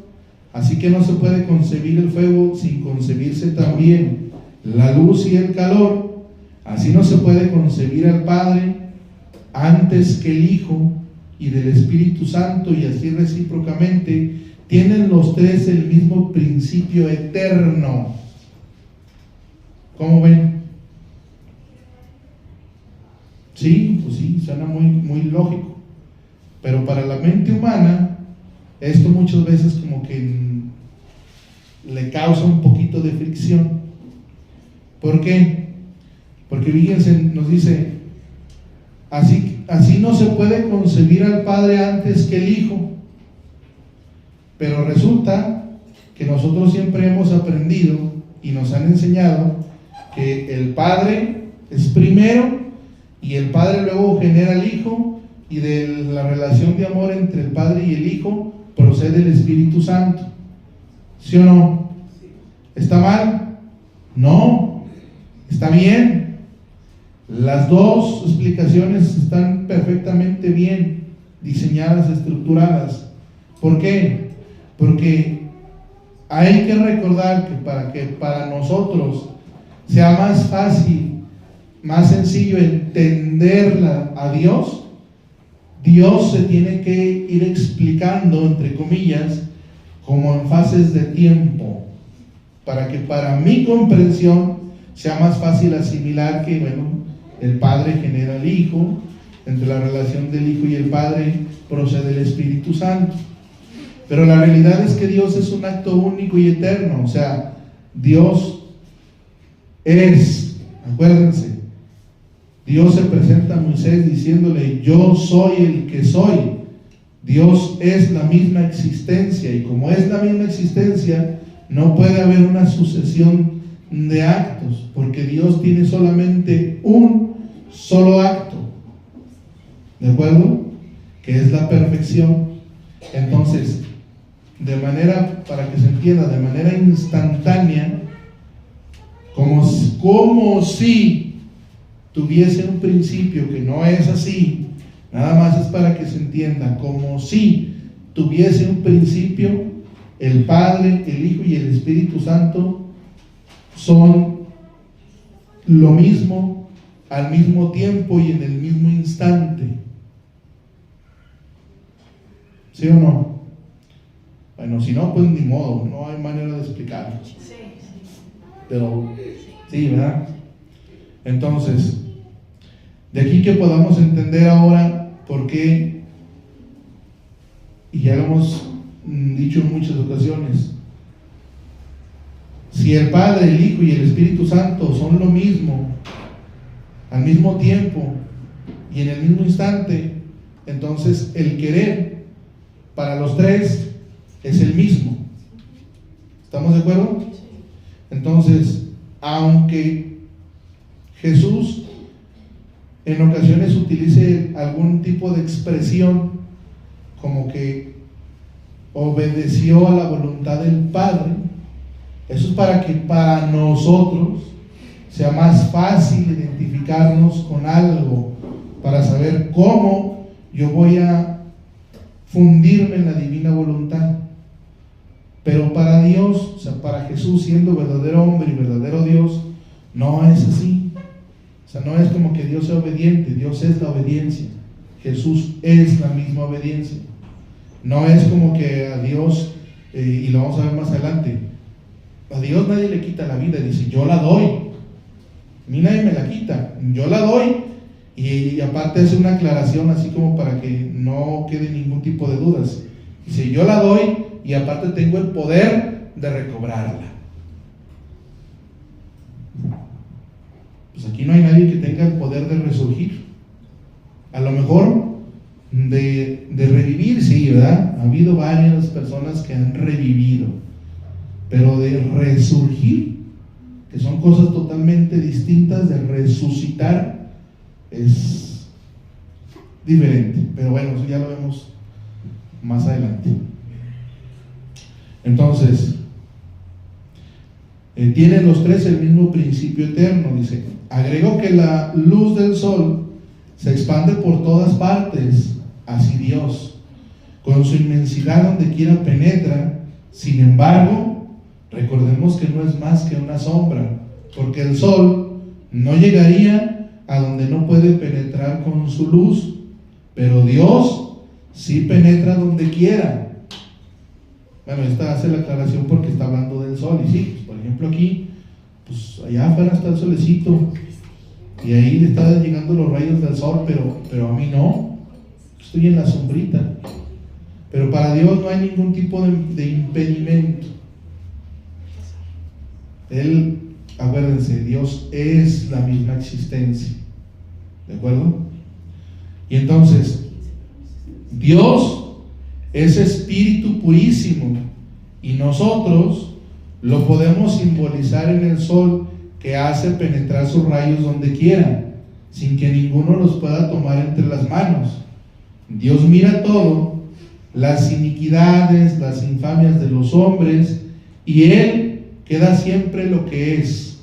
así que no se puede concebir el fuego sin concebirse también la luz y el calor. Así no se puede concebir al Padre antes que el Hijo y del Espíritu Santo, y así recíprocamente tienen los tres el mismo principio eterno. ¿Cómo ven? Sí, pues sí, suena muy lógico. Pero para la mente humana, esto muchas veces como que le causa un poquito de fricción. ¿Por qué? Porque fíjense, nos dice, así no se puede concebir al Padre antes que el Hijo. Pero resulta que nosotros siempre hemos aprendido y nos han enseñado que el Padre es primero y el Padre luego genera al Hijo, y de la relación de amor entre el Padre y el Hijo procede el Espíritu Santo. ¿Sí o no? ¿Está mal? No, está bien. Las dos explicaciones están perfectamente bien diseñadas, estructuradas. ¿Por qué? Porque hay que recordar que para nosotros sea más fácil, más sencillo entenderla a Dios, Dios se tiene que ir explicando, entre comillas, como en fases de tiempo, para que para mi comprensión sea más fácil asimilar que, bueno, el Padre genera al Hijo, entre la relación del Hijo y el Padre procede el Espíritu Santo. Pero la realidad es que Dios es un acto único y eterno. O sea, Dios es, acuérdense, Dios se presenta a Moisés diciéndole, yo soy el que soy. Dios es la misma existencia, y como es la misma existencia, no puede haber una sucesión de actos, porque Dios tiene solamente un solo acto, ¿de acuerdo? Que es la perfección. Entonces, de manera, para que se entienda, de manera instantánea, como si tuviese un principio que no es así, nada más es para que se entienda, como si tuviese un principio, el Padre, el Hijo y el Espíritu Santo son lo mismo, al mismo tiempo y en el mismo instante. ¿Sí o no? Bueno, si no, pues ni modo, no hay manera de explicarlo. Pero sí, ¿verdad? Entonces, de aquí que podamos entender ahora por qué, y ya lo hemos dicho en muchas ocasiones, si el Padre, el Hijo y el Espíritu Santo son lo mismo, al mismo tiempo y en el mismo instante, entonces el querer para los tres es el mismo. ¿Estamos de acuerdo? Entonces, aunque Jesús en ocasiones utilice algún tipo de expresión como que obedeció a la voluntad del Padre, eso es para que para nosotros sea más fácil identificarnos con algo, para saber cómo yo voy a fundirme en la divina voluntad. Pero para Dios, o sea, para Jesús, siendo verdadero hombre y verdadero Dios, no es así. O sea, no es como que Dios sea obediente, Dios es la obediencia. Jesús es la misma obediencia. No es como que a Dios, y lo vamos a ver más adelante, a Dios nadie le quita la vida, dice, yo la doy. A mí nadie me la quita, yo la doy. Y aparte es una aclaración así como para que no quede ningún tipo de dudas. Dice, yo la doy y aparte tengo el poder de recobrarla. Pues aquí no hay nadie que tenga el poder de resurgir. A lo mejor de revivir, sí, ¿verdad? Ha habido varias personas que han revivido, pero de resurgir, que son cosas totalmente distintas, de resucitar, es diferente. Pero bueno, eso ya lo vemos más adelante. Entonces, tienen los tres el mismo principio eterno. Dice, agregó que la luz del sol se expande por todas partes, así Dios, con su inmensidad donde quiera penetra. Sin embargo, recordemos que no es más que una sombra, porque el sol no llegaría a donde no puede penetrar con su luz, pero Dios sí penetra donde quiera. Bueno, esta hace la aclaración porque está hablando del sol, y sí, pues, por ejemplo aquí, pues allá afuera está el solecito, y ahí le están llegando los rayos del sol, pero a mí no, estoy en la sombrita. Pero para Dios no hay ningún tipo de impedimento. Él, acuérdense, Dios es la misma existencia, ¿de acuerdo? Y entonces, Dios es espíritu purísimo, y nosotros lo podemos simbolizar en el sol, que hace penetrar sus rayos donde quiera, sin que ninguno los pueda tomar entre las manos. Dios mira todo, las iniquidades, las infamias de los hombres, y Él queda siempre lo que es: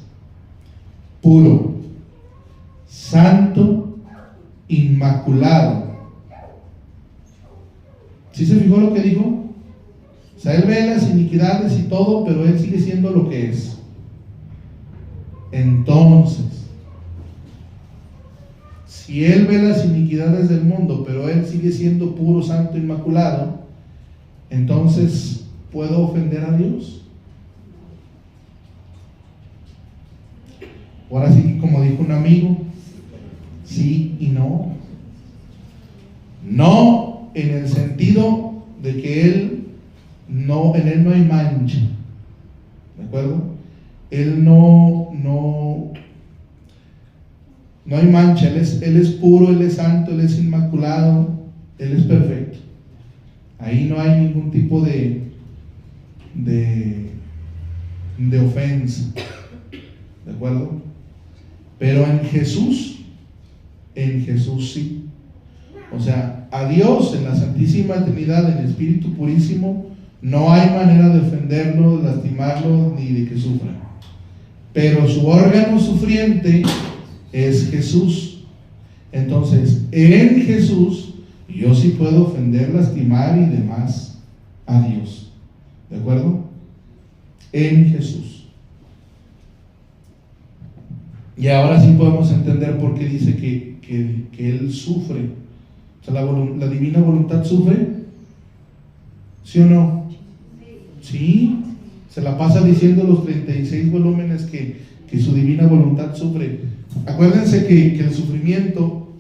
puro, santo, inmaculado. ¿Sí se fijó lo que dijo? O sea, Él ve las iniquidades y todo, pero Él sigue siendo lo que es. Entonces, si Él ve las iniquidades del mundo, pero Él sigue siendo puro, santo, inmaculado, entonces, ¿puedo ofender a Dios? Ahora sí, como dijo un amigo, sí y no. No en el sentido de que en Él no hay mancha, ¿de acuerdo? Él no hay mancha, él es puro, Él es santo, Él es inmaculado, Él es perfecto. Ahí no hay ningún tipo de ofensa. ¿de acuerdo? Pero en Jesús sí. O sea, a Dios en la Santísima Trinidad, en Espíritu Purísimo, no hay manera de ofenderlo, de lastimarlo, ni de que sufra. Pero su órgano sufriente es Jesús. Entonces, en Jesús, yo sí puedo ofender, lastimar y demás a Dios. ¿De acuerdo? En Jesús. Y ahora sí podemos entender por qué dice que Él sufre. O sea, la divina voluntad sufre. ¿Sí o no? Sí. Se la pasa diciendo los 36 volúmenes que su divina voluntad sufre. Acuérdense que el sufrimiento,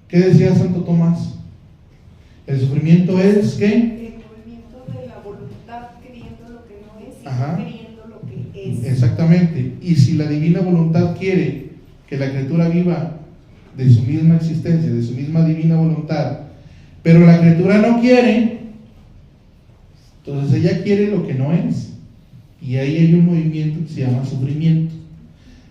¿qué decía Santo Tomás? El sufrimiento es ¿qué? El movimiento de la voluntad queriendo lo que no es y Ajá. queriendo lo que es. Exactamente. Y si la divina voluntad quiere que la criatura viva de su misma existencia, de su misma divina voluntad, pero la criatura no quiere, entonces ella quiere lo que no es. Y ahí hay un movimiento que se llama sufrimiento.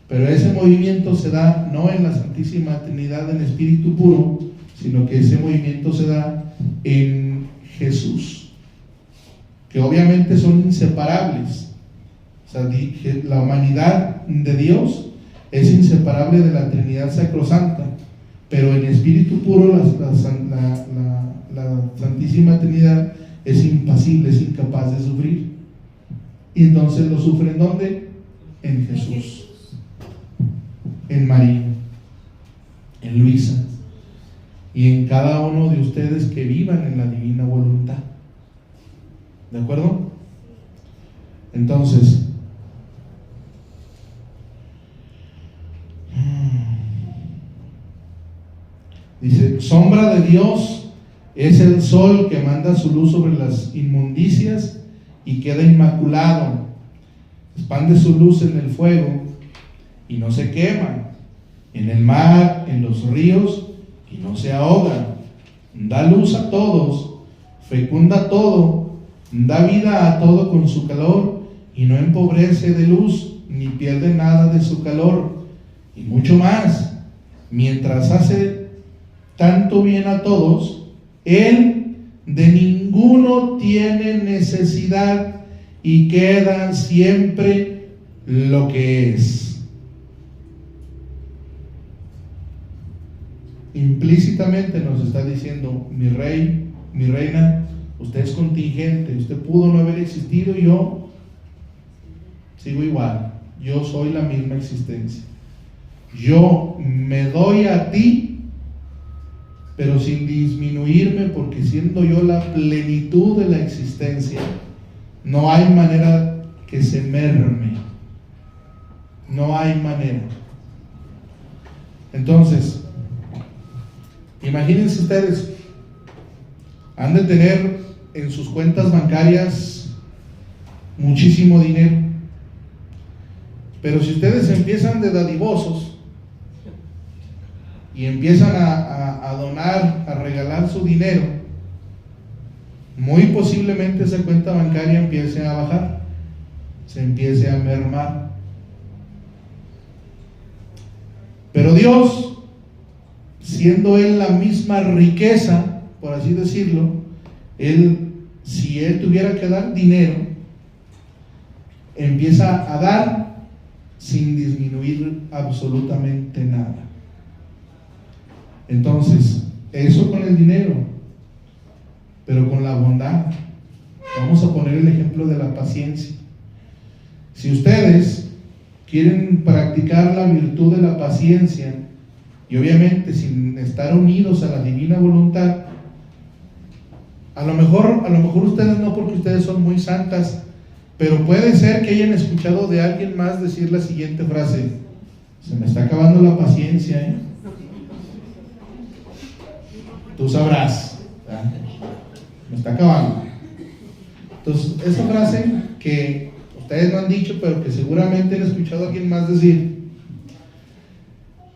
Pero ese movimiento se da no en la Santísima Trinidad en espíritu puro, sino que ese movimiento se da en Jesús, que obviamente son inseparables. O sea, la humanidad de Dios es inseparable de la Trinidad Sacrosanta, pero en espíritu puro la Santísima Trinidad es impasible, es incapaz de sufrir. Y entonces lo sufre ¿en dónde? En Jesús, en María, en Luisa y en cada uno de ustedes que vivan en la divina voluntad. ¿De acuerdo? Entonces, dice, sombra de Dios es el sol que manda su luz sobre las inmundicias y queda inmaculado, expande su luz en el fuego y no se quema, en el mar, en los ríos y no se ahoga, da luz a todos, fecunda todo, da vida a todo con su calor y no empobrece de luz ni pierde nada de su calor. Y mucho más, mientras hace tanto bien a todos, Él de ninguno tiene necesidad y queda siempre lo que es. Implícitamente nos está diciendo, mi rey, mi reina, usted es contingente, usted pudo no haber existido y yo sigo igual, yo soy la misma existencia. Yo me doy a ti, pero sin disminuirme, porque siendo yo la plenitud de la existencia, no hay manera que se merme. No hay manera. Entonces, imagínense ustedes, han de tener en sus cuentas bancarias muchísimo dinero, pero si ustedes empiezan de dadivosos y empiezan a donar, a regalar su dinero, muy posiblemente esa cuenta bancaria empiece a bajar, se empiece a mermar. Pero Dios, siendo Él la misma riqueza, por así decirlo, si Él tuviera que dar dinero, empieza a dar sin disminuir absolutamente nada. Entonces, eso con el dinero, pero con la bondad. Vamos a poner el ejemplo de la paciencia. Si ustedes quieren practicar la virtud de la paciencia, y obviamente sin estar unidos a la divina voluntad, a lo mejor ustedes no, porque ustedes son muy santas, pero puede ser que hayan escuchado de alguien más decir la siguiente frase: se me está acabando la paciencia, ¿eh? Tú sabrás, ¿verdad? Me está acabando. Entonces, esa frase que ustedes no han dicho, pero que seguramente han escuchado a alguien más decir,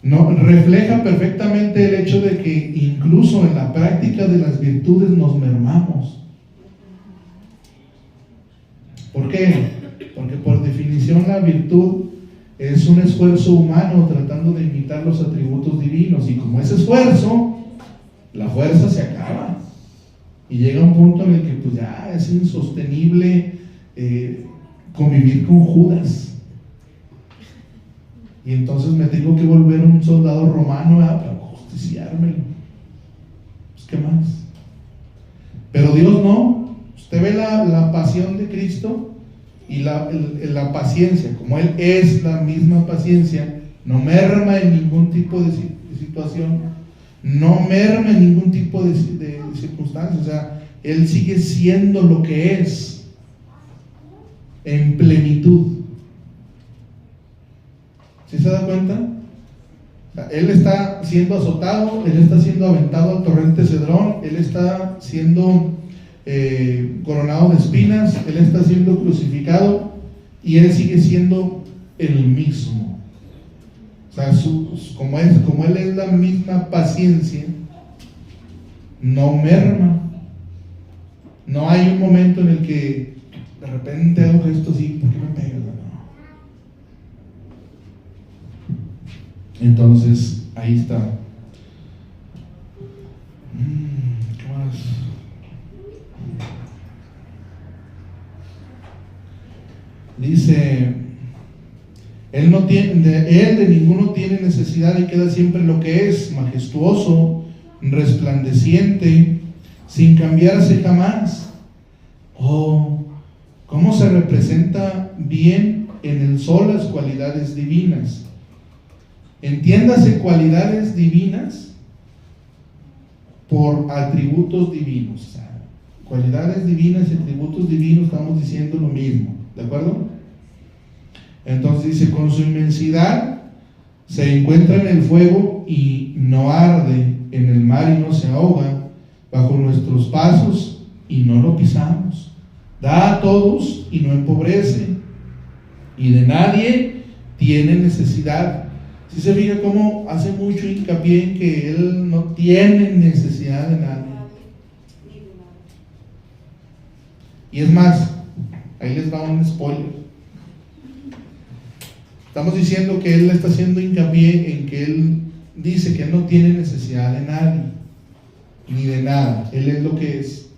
no, refleja perfectamente el hecho de que incluso en la práctica de las virtudes nos mermamos. ¿Por qué? Porque por definición la virtud es un esfuerzo humano tratando de imitar los atributos divinos, y como ese esfuerzo, la fuerza se acaba y llega un punto en el que pues ya es insostenible convivir con Judas, y entonces me tengo que volver un soldado romano para justiciármelo. Pues qué más. Pero Dios no. Usted ve la pasión de Cristo y la paciencia, como Él es la misma paciencia, no merma en ningún tipo de situación, no merma en ningún tipo de circunstancia. O sea, Él sigue siendo lo que es en plenitud. ¿Sí se da cuenta? O sea, Él está siendo azotado, Él está siendo aventado al torrente Cedrón, Él está siendo coronado de espinas, Él está siendo crucificado, y Él sigue siendo el mismo. O sea, como Él es la misma paciencia, no merma. No hay un momento en el que de repente hago esto así, ¿por qué me pegas? No. Entonces, ahí está. ¿Qué más? Dice, Él de ninguno tiene necesidad, y queda siempre lo que es, majestuoso, resplandeciente, sin cambiarse jamás. Oh, cómo se representa bien en el sol las cualidades divinas. Entiéndase cualidades divinas por atributos divinos. O sea, cualidades divinas y atributos divinos, estamos diciendo lo mismo, ¿de acuerdo? Entonces dice, con su inmensidad se encuentra en el fuego y no arde, en el mar y no se ahoga, bajo nuestros pasos y no lo pisamos, da a todos y no empobrece, y de nadie tiene necesidad. Si se fija cómo hace mucho hincapié en que Él no tiene necesidad de nadie. Y es más, ahí les va un spoiler. Estamos diciendo que Él está haciendo hincapié en que Él dice que Él no tiene necesidad de nadie, ni de nada. Él es lo que es.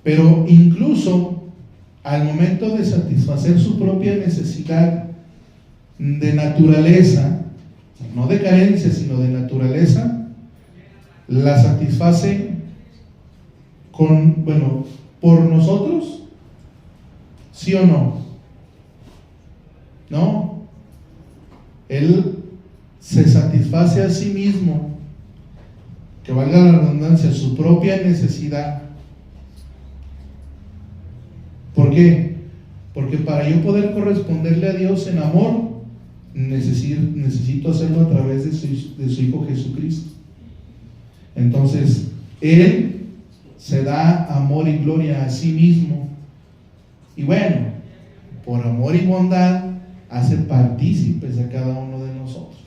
Pero incluso al momento de satisfacer su propia necesidad de naturaleza, no de carencia, sino de naturaleza, la satisface por nosotros, ¿sí o no? No, Él se satisface a sí mismo, que valga la redundancia, su propia necesidad. ¿Por qué? Porque para yo poder corresponderle a Dios en amor, necesito hacerlo a través de su Hijo Jesucristo. Entonces, Él se da amor y gloria a sí mismo, y bueno, por amor y bondad hace partícipes a cada uno de nosotros.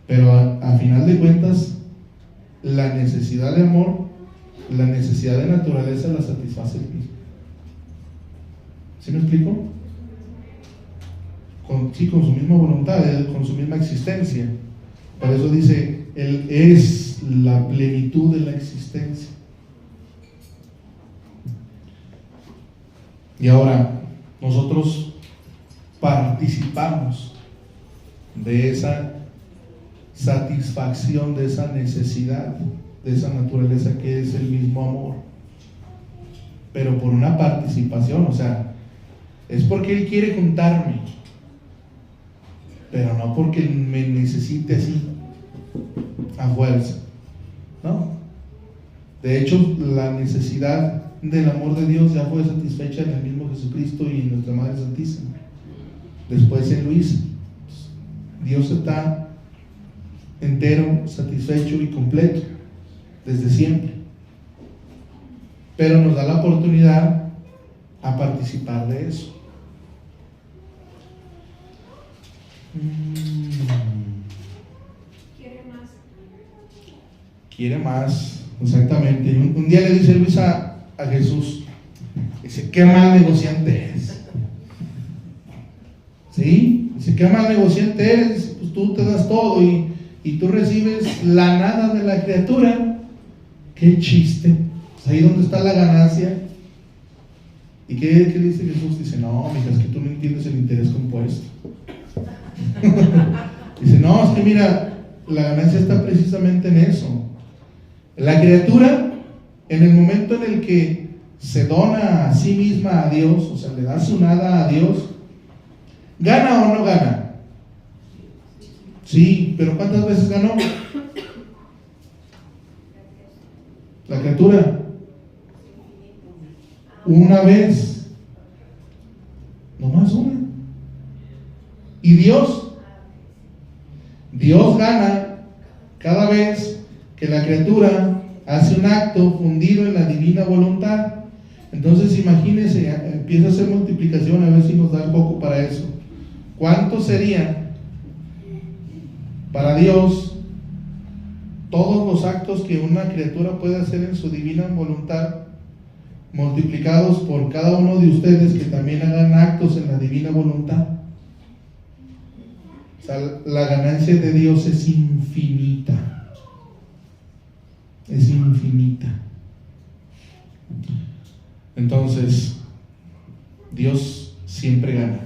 Pero a final de cuentas, la necesidad de amor, la necesidad de naturaleza la satisface Él mismo. ¿Sí me explico? Con su misma voluntad, con su misma existencia. Por eso dice, Él es la plenitud de la existencia. Y ahora, nosotros participamos de esa satisfacción, de esa necesidad, de esa naturaleza que es el mismo amor, pero por una participación. O sea, es porque Él quiere juntarme, pero no porque me necesite así a fuerza, ¿no? De hecho, la necesidad del amor de Dios ya fue satisfecha en el mismo Jesucristo y en nuestra Madre Santísima. Después Él lo hizo. Dios está entero, satisfecho y completo desde siempre, pero nos da la oportunidad a participar de eso. Quiere más, exactamente. Un día le dice Luis a Jesús, dice, qué mal negociante es. ¿qué mal negociante eres? Pues tú te das todo y tú recibes la nada de la criatura. ¡Qué chiste! Pues ahí donde está la ganancia. ¿Y qué dice Jesús? Dice, no, mija, es que tú no entiendes el interés compuesto. Dice, no, es que mira, la ganancia está precisamente en eso. La criatura, en el momento en el que se dona a sí misma a Dios, o sea, le da su nada a Dios, ¿gana o no gana? Sí, pero ¿cuántas veces ganó? La criatura, una vez, nomás una. Y Dios gana cada vez que la criatura hace un acto fundido en la divina voluntad. Entonces imagínense, empieza a hacer multiplicación, a ver si nos da un poco para eso. ¿Cuánto sería para Dios todos los actos que una criatura puede hacer en su divina voluntad, multiplicados por cada uno de ustedes que también hagan actos en la divina voluntad? O sea, la ganancia de Dios es infinita. Es infinita. Entonces, Dios siempre gana.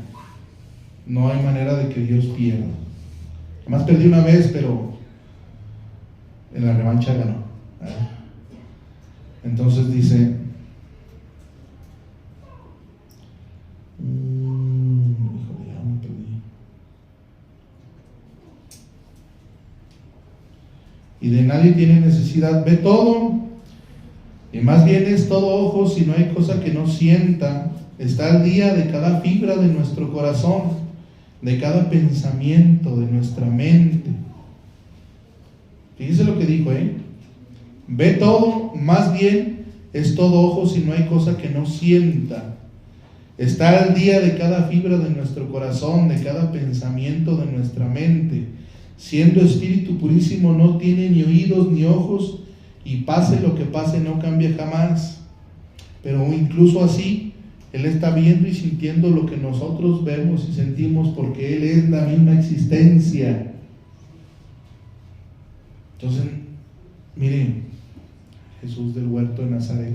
No hay manera de que Dios pierda. Además perdió una vez, pero en la revancha ganó. Entonces dice, híjole, ya me perdí. Y de nadie tiene necesidad, ve todo, y más bien es todo ojos, y no hay cosa que no sienta. Está al día de cada fibra de nuestro corazón, de cada pensamiento de nuestra mente. Fíjese lo que dijo, ve todo, más bien es todo ojos, y no hay cosa que no sienta. Está al día de cada fibra de nuestro corazón, de cada pensamiento de nuestra mente. Siendo espíritu purísimo, no tiene ni oídos ni ojos, y pase lo que pase, no cambia jamás. Pero incluso así, Él está viendo y sintiendo lo que nosotros vemos y sentimos, porque Él es la misma existencia. Entonces, miren, Jesús del huerto de Nazaret,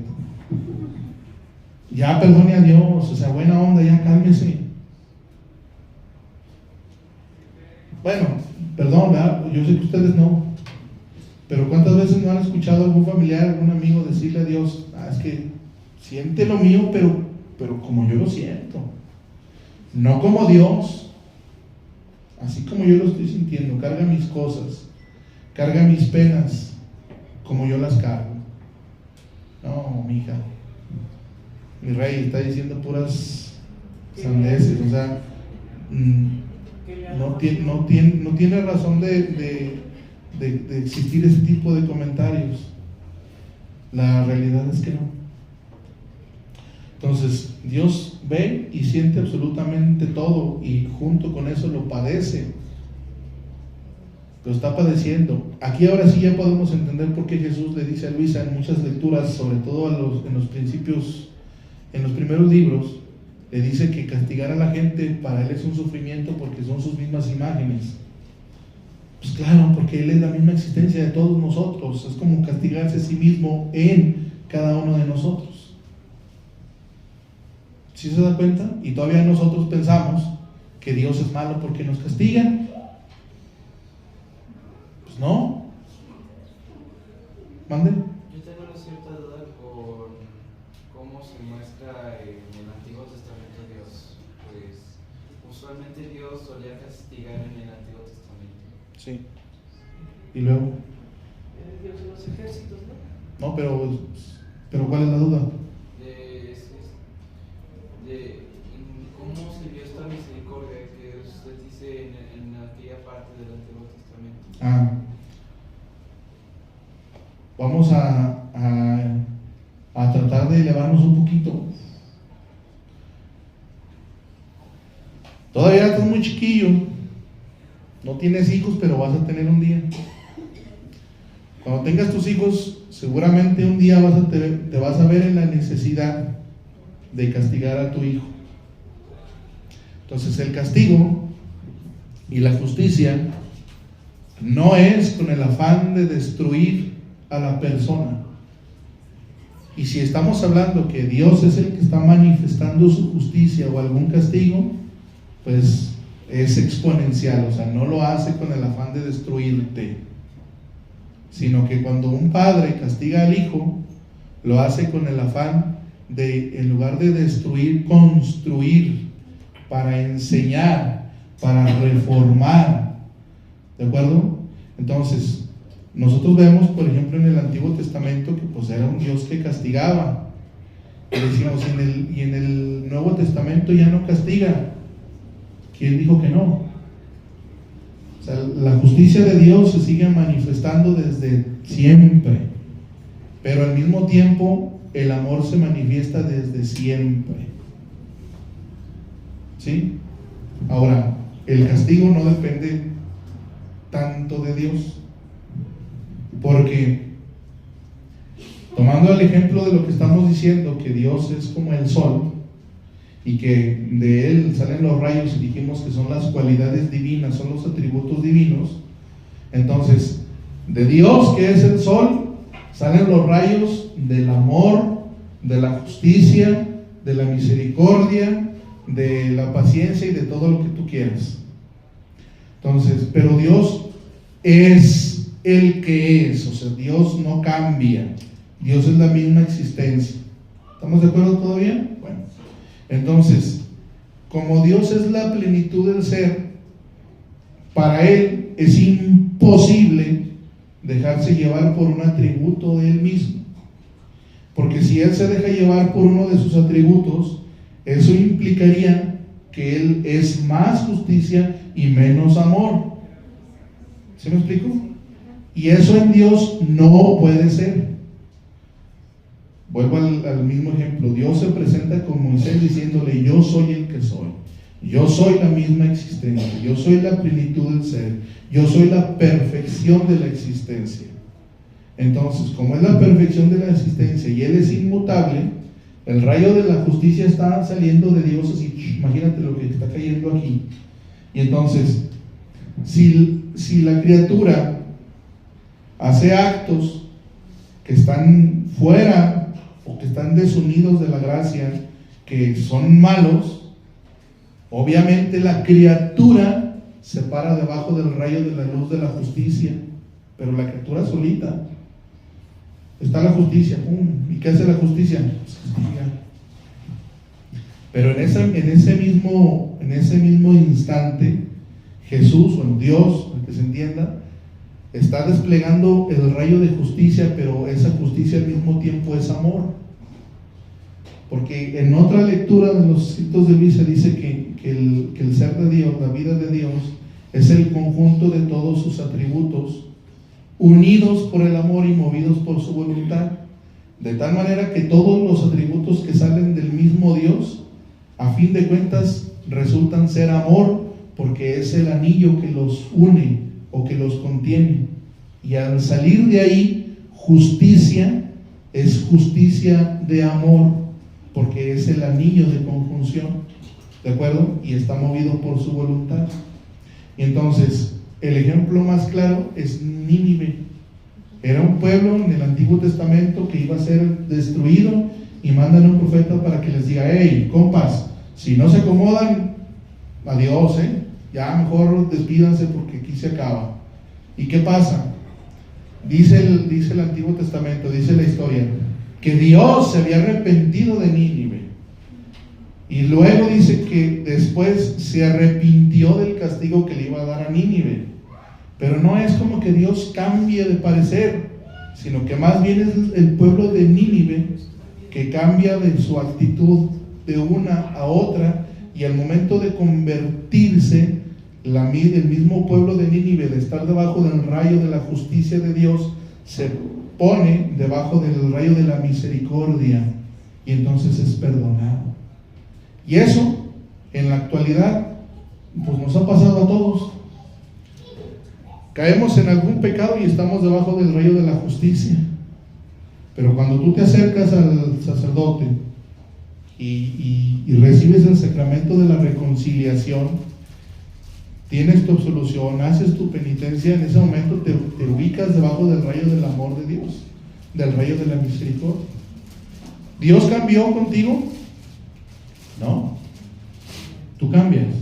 ya perdone a Dios, o sea, buena onda, ya cálmese. Bueno, perdón, ¿verdad? Yo sé que ustedes no, pero ¿cuántas veces no han escuchado a algún familiar, algún amigo decirle a Dios, es que siente lo mío, pero como yo lo siento, no como Dios, así como yo lo estoy sintiendo? Carga mis cosas, carga mis penas como yo las cargo. No, mija, mi rey está diciendo puras sandeces, o sea, no tiene razón de existir ese tipo de comentarios. La realidad es que no. Entonces, Dios ve y siente absolutamente todo, y junto con eso lo padece, lo está padeciendo. Aquí ahora sí ya podemos entender por qué Jesús le dice a Luisa en muchas lecturas, sobre todo en los principios, en los primeros libros, le dice que castigar a la gente para Él es un sufrimiento, porque son sus mismas imágenes. Pues claro, porque Él es la misma existencia de todos nosotros. Es como castigarse a sí mismo en cada uno de nosotros. ¿Sí se da cuenta? Y todavía nosotros pensamos que Dios es malo porque nos castiga. Pues no. ¿Mande? Yo tengo una cierta duda por cómo se muestra en el Antiguo Testamento Dios. Pues usualmente Dios solía castigar en el Antiguo Testamento. Sí. ¿Y luego? Dios de los ejércitos, ¿no? No, pero ¿cuál es la duda? De cómo se vio esta misericordia que usted dice en aquella parte del Antiguo Testamento. Vamos a tratar de elevarnos un poquito. Todavía estás muy chiquillo, no tienes hijos, pero vas a tener un día. Cuando tengas tus hijos, seguramente un día te vas a ver en la necesidad de castigar a tu hijo. Entonces el castigo Y la justicia no es con el afán de destruir a la persona. Y si estamos hablando que Dios es el que está manifestando su justicia o algún castigo, pues es exponencial, o sea, no lo hace con el afán de destruirte, sino que cuando un padre castiga al hijo, lo hace con el afán de, en lugar de destruir, construir, para enseñar, para reformar, ¿de acuerdo? Entonces, nosotros vemos, por ejemplo, en el Antiguo Testamento que pues era un Dios que castigaba, y decimos, y en el Nuevo Testamento ya no castiga. ¿Quién dijo que no? O sea, la justicia de Dios se sigue manifestando desde siempre, pero al mismo tiempo el amor se manifiesta desde siempre. ¿Sí? Ahora, el castigo no depende tanto de Dios, porque tomando el ejemplo de lo que estamos diciendo, que Dios es como el sol y que de él salen los rayos, y dijimos que son las cualidades divinas, son los atributos divinos. Entonces, de Dios, que es el sol, salen los rayos del amor, de la justicia, de la misericordia, de la paciencia y de todo lo que tú quieras. Entonces, pero Dios es el que es, o sea, Dios no cambia, Dios es la misma existencia. ¿Estamos de acuerdo todavía? Bueno, entonces, como Dios es la plenitud del ser, para Él es imposible dejarse llevar por un atributo de Él mismo, porque si Él se deja llevar por uno de sus atributos, eso implicaría que Él es más justicia y menos amor. ¿Se me explico? Y eso en Dios no puede ser. Vuelvo al mismo ejemplo. Dios se presenta con Moisés diciéndole: yo soy el que soy, yo soy la misma existencia, yo soy la plenitud del ser, yo soy la perfección de la existencia. Entonces, como es la perfección de la existencia y Él es inmutable, el rayo de la justicia está saliendo de Dios así. Imagínate lo que está cayendo aquí. Y entonces, si la criatura hace actos que están fuera o que están desunidos de la gracia, que son malos, obviamente la criatura se para debajo del rayo de la luz de la justicia, pero la criatura solita. Está la justicia, ¡pum! ¿Y qué hace la justicia? Pues castiga. Pero en ese mismo instante, Jesús, o Dios, para que se entienda, está desplegando el rayo de justicia, pero esa justicia al mismo tiempo es amor. Porque en otra lectura de los escritos de Luisa dice que el ser de Dios, la vida de Dios, es el conjunto de todos sus atributos, unidos por el amor y movidos por su voluntad, de tal manera que todos los atributos que salen del mismo Dios, a fin de cuentas, resultan ser amor, porque es el anillo que los une o que los contiene. Y al salir de ahí, justicia es justicia de amor, porque es el anillo de conjunción, ¿de acuerdo? Y está movido por su voluntad. Y entonces, el ejemplo más claro es Nínive. Era un pueblo en el Antiguo Testamento que iba a ser destruido, y mandan a un profeta para que les diga: hey, compas, si no se acomodan, adiós, ya mejor despídanse porque aquí se acaba. ¿Y qué pasa? Dice el Antiguo Testamento, dice la historia, que Dios se había arrepentido de Nínive, y luego dice que después se arrepintió del castigo que le iba a dar a Nínive. Pero no es como que Dios cambie de parecer, sino que más bien es el pueblo de Nínive que cambia de su actitud de una a otra, y al momento de convertirse, el mismo pueblo de Nínive, de estar debajo del rayo de la justicia de Dios, se pone debajo del rayo de la misericordia, y entonces es perdonado. Y eso, en la actualidad, pues nos ha pasado a todos. Caemos en algún pecado y estamos debajo del rayo de la justicia. Pero cuando tú te acercas al sacerdote y recibes el sacramento de la reconciliación, tienes tu absolución, haces tu penitencia, en ese momento te ubicas debajo del rayo del amor de Dios, del rayo de la misericordia. ¿Dios cambió contigo? No, tú cambias.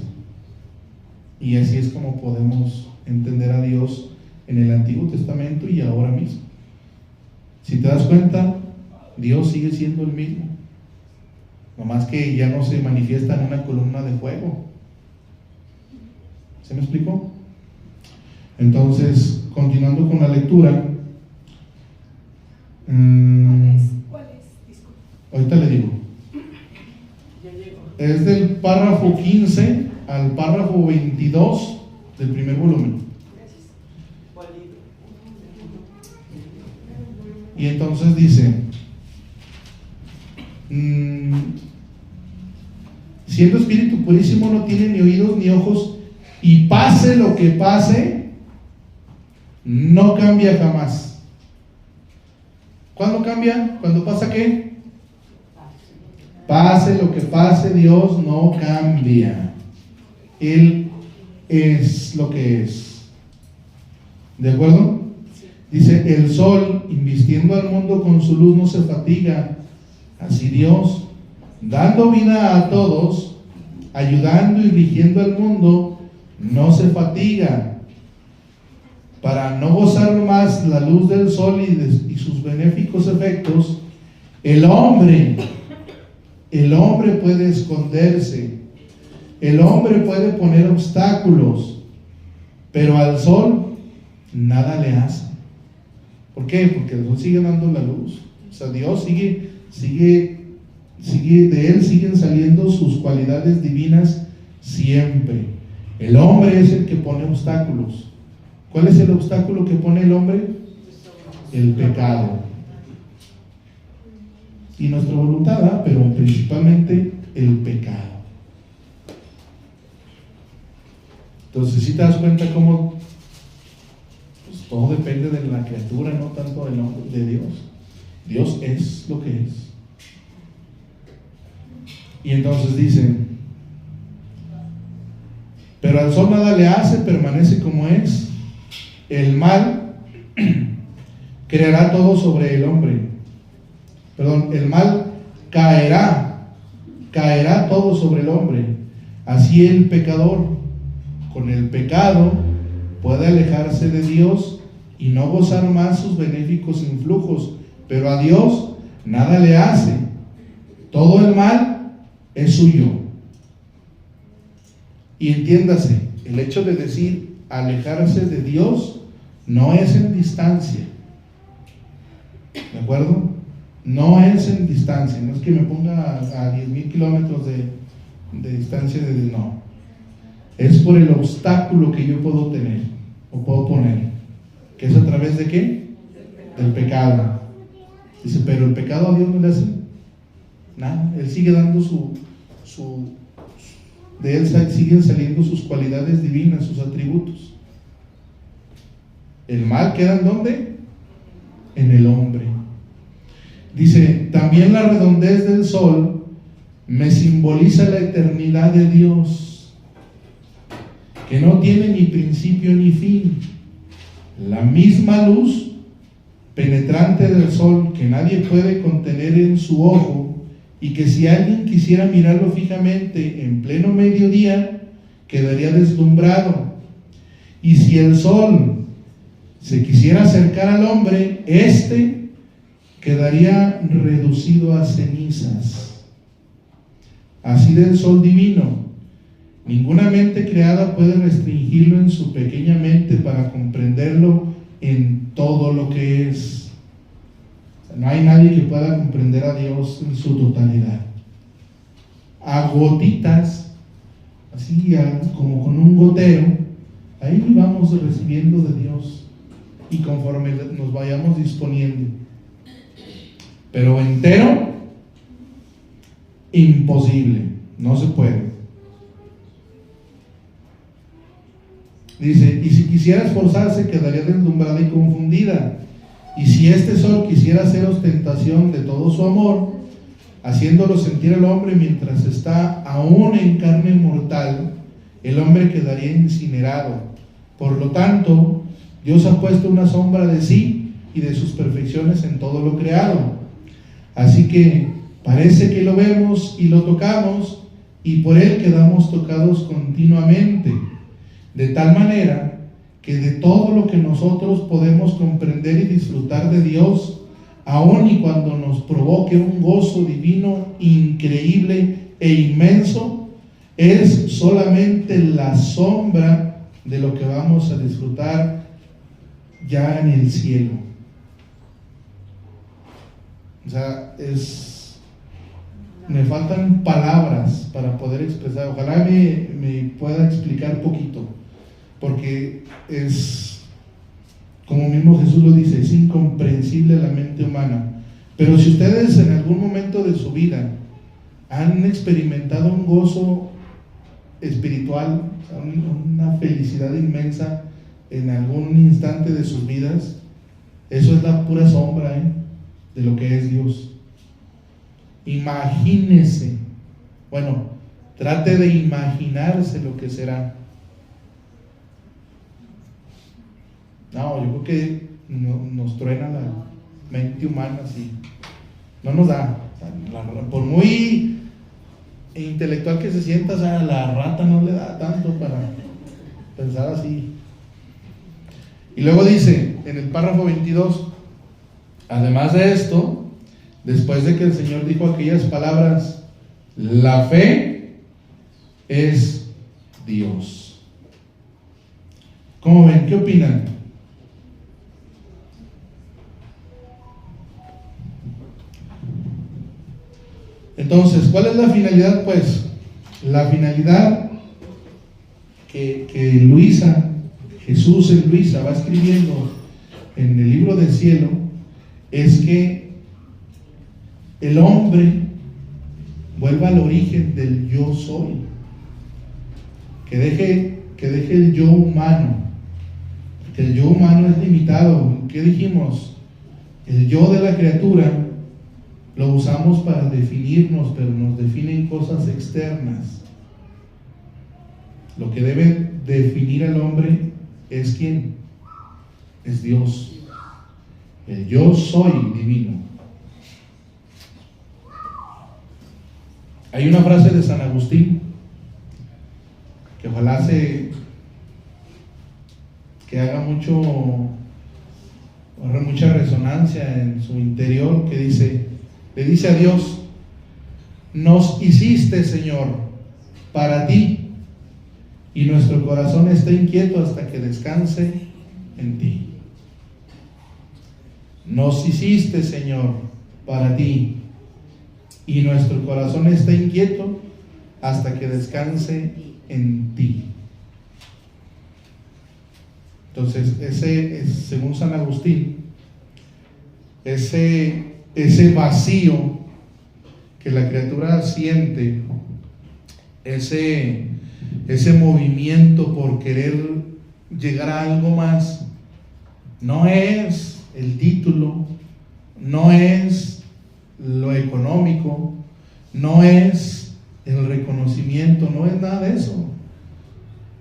Y así es como podemos entender a Dios en el Antiguo Testamento y ahora mismo. Si te das cuenta, Dios sigue siendo el mismo, nomás que ya no se manifiesta en una columna de fuego. ¿Se me explicó? Entonces, continuando con la lectura, ¿Cuál es? Disculpa. ahorita le digo. Es del párrafo 15 al párrafo 22 del primer volumen. Y entonces dice, siendo espíritu purísimo, no tiene ni oídos ni ojos, y pase lo que pase, no cambia jamás. ¿Cuándo cambia? ¿Cuándo pasa qué? Pase lo que pase, Dios no cambia. Él es lo que es. ¿De acuerdo? Dice, el sol, invistiendo al mundo con su luz, no se fatiga. Así Dios, dando vida a todos, ayudando y rigiendo al mundo, no se fatiga. Para no gozar más la luz del sol y sus benéficos efectos, el hombre puede esconderse, el hombre puede poner obstáculos, pero al sol nada le hace. ¿Por qué? Porque el sol sigue dando la luz. O sea, Dios sigue, de él siguen saliendo sus cualidades divinas siempre. El hombre es el que pone obstáculos. ¿Cuál es el obstáculo que pone el hombre? El pecado. Y nuestra voluntad, pero principalmente el pecado. Entonces, si te das cuenta cómo pues, todo depende de la criatura, no tanto del hombre, de Dios. Dios es lo que es. Y entonces dice, pero al sol nada le hace, permanece como es. El mal creará todo sobre el hombre. El mal caerá todo sobre el hombre. Así el pecador, con el pecado, puede alejarse de Dios y no gozar más sus benéficos influjos, pero a Dios nada le hace. Todo el mal es suyo. Y entiéndase, el hecho de decir alejarse de Dios no es en distancia. ¿De acuerdo? No es en distancia, no es que me ponga a 10,000 kilómetros de distancia de Dios, no. Es por el obstáculo que yo puedo tener o puedo poner, que es a través de ¿qué? Del pecado. Dice, pero el pecado a Dios no le hace nada. Él sigue dando de él siguen saliendo sus cualidades divinas, sus atributos. El mal queda ¿en dónde? En el hombre. Dice, también la redondez del sol me simboliza la eternidad de Dios, que no tiene ni principio ni fin. La misma luz penetrante del sol que nadie puede contener en su ojo, y que si alguien quisiera mirarlo fijamente en pleno mediodía, quedaría deslumbrado. Y si el sol se quisiera acercar al hombre, éste quedaría reducido a cenizas. Así del sol divino, ninguna mente creada puede restringirlo en su pequeña mente para comprenderlo en todo lo que es. No hay nadie que pueda comprender a Dios en su totalidad. A gotitas, así como con un gotero, ahí vamos recibiendo de Dios y conforme nos vayamos disponiendo. Pero entero, imposible, no se puede. Dice, y si quisiera esforzarse, quedaría deslumbrada y confundida. Y si este sol quisiera hacer ostentación de todo su amor, haciéndolo sentir el hombre mientras está aún en carne mortal, el hombre quedaría incinerado. Por lo tanto, Dios ha puesto una sombra de sí y de sus perfecciones en todo lo creado. Así que parece que lo vemos y lo tocamos, y por él quedamos tocados continuamente, de tal manera que de todo lo que nosotros podemos comprender y disfrutar de Dios, aun y cuando nos provoque un gozo divino increíble e inmenso, es solamente la sombra de lo que vamos a disfrutar ya en el cielo. O sea, me faltan palabras para poder expresar. Ojalá me pueda explicar poquito, porque es, como mismo Jesús lo dice, es incomprensible a la mente humana. Pero si ustedes en algún momento de su vida han experimentado un gozo espiritual, una felicidad inmensa en algún instante de sus vidas, eso es la pura sombra de lo que es Dios. Imagínese, bueno, trate de imaginarse lo que será. No, yo creo que nos truena la mente humana, así. No nos da. Por muy intelectual que se sienta, o sea, la rata no le da tanto para pensar así. Y luego dice en el párrafo 22, además de esto, después de que el Señor dijo aquellas palabras, la fe es Dios. ¿Cómo ven? ¿Qué opinan? Entonces, ¿cuál es la finalidad? Pues, la finalidad que Luisa, Jesús en Luisa, va escribiendo en el libro del cielo, es que el hombre vuelva al origen del yo soy, que deje el yo humano, porque el yo humano es limitado. ¿Qué dijimos? El yo de la criatura lo usamos para definirnos, pero nos definen cosas externas. Lo que debe definir al hombre es ¿quién? Es Dios. El yo soy divino. Hay una frase de San Agustín que ojalá que haga mucha resonancia en su interior, que le dice a Dios: nos hiciste, Señor, para ti, y nuestro corazón está inquieto hasta que descanse en ti. Nos hiciste, Señor, para ti, y nuestro corazón está inquieto hasta que descanse en ti. Entonces, ese es, según San Agustín, ese vacío que la criatura siente, ese movimiento por querer llegar a algo más, no es el título, no es lo económico, no es el reconocimiento, no es nada de eso.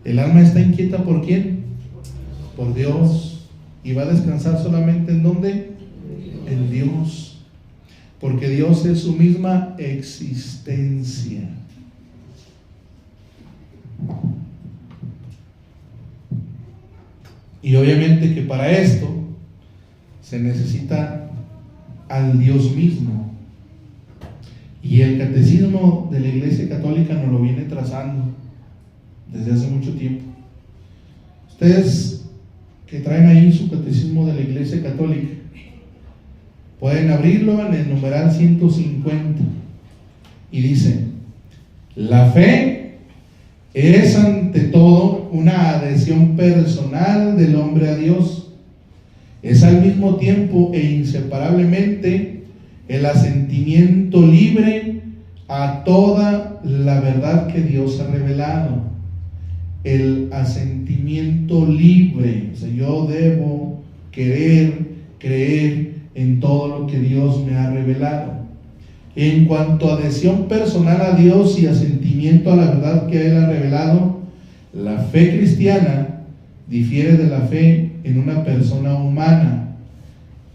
El alma está inquieta ¿por quién? Por Dios. Y va a descansar solamente ¿en dónde? En Dios. Porque Dios es su misma existencia. Y obviamente que para esto se necesita al Dios mismo. Y el catecismo de la Iglesia Católica nos lo viene trazando desde hace mucho tiempo. Ustedes que traen ahí su catecismo de la Iglesia Católica, pueden abrirlo en el numeral 150 y dice: la fe es ante todo una adhesión personal del hombre a Dios. Es al mismo tiempo e inseparablemente el asentimiento libre a toda la verdad que Dios ha revelado. El asentimiento libre, o sea, yo debo querer, creer en todo lo que Dios me ha revelado. En cuanto a adhesión personal a Dios y asentimiento a la verdad que Él ha revelado, La fe cristiana difiere de la fe en una persona humana.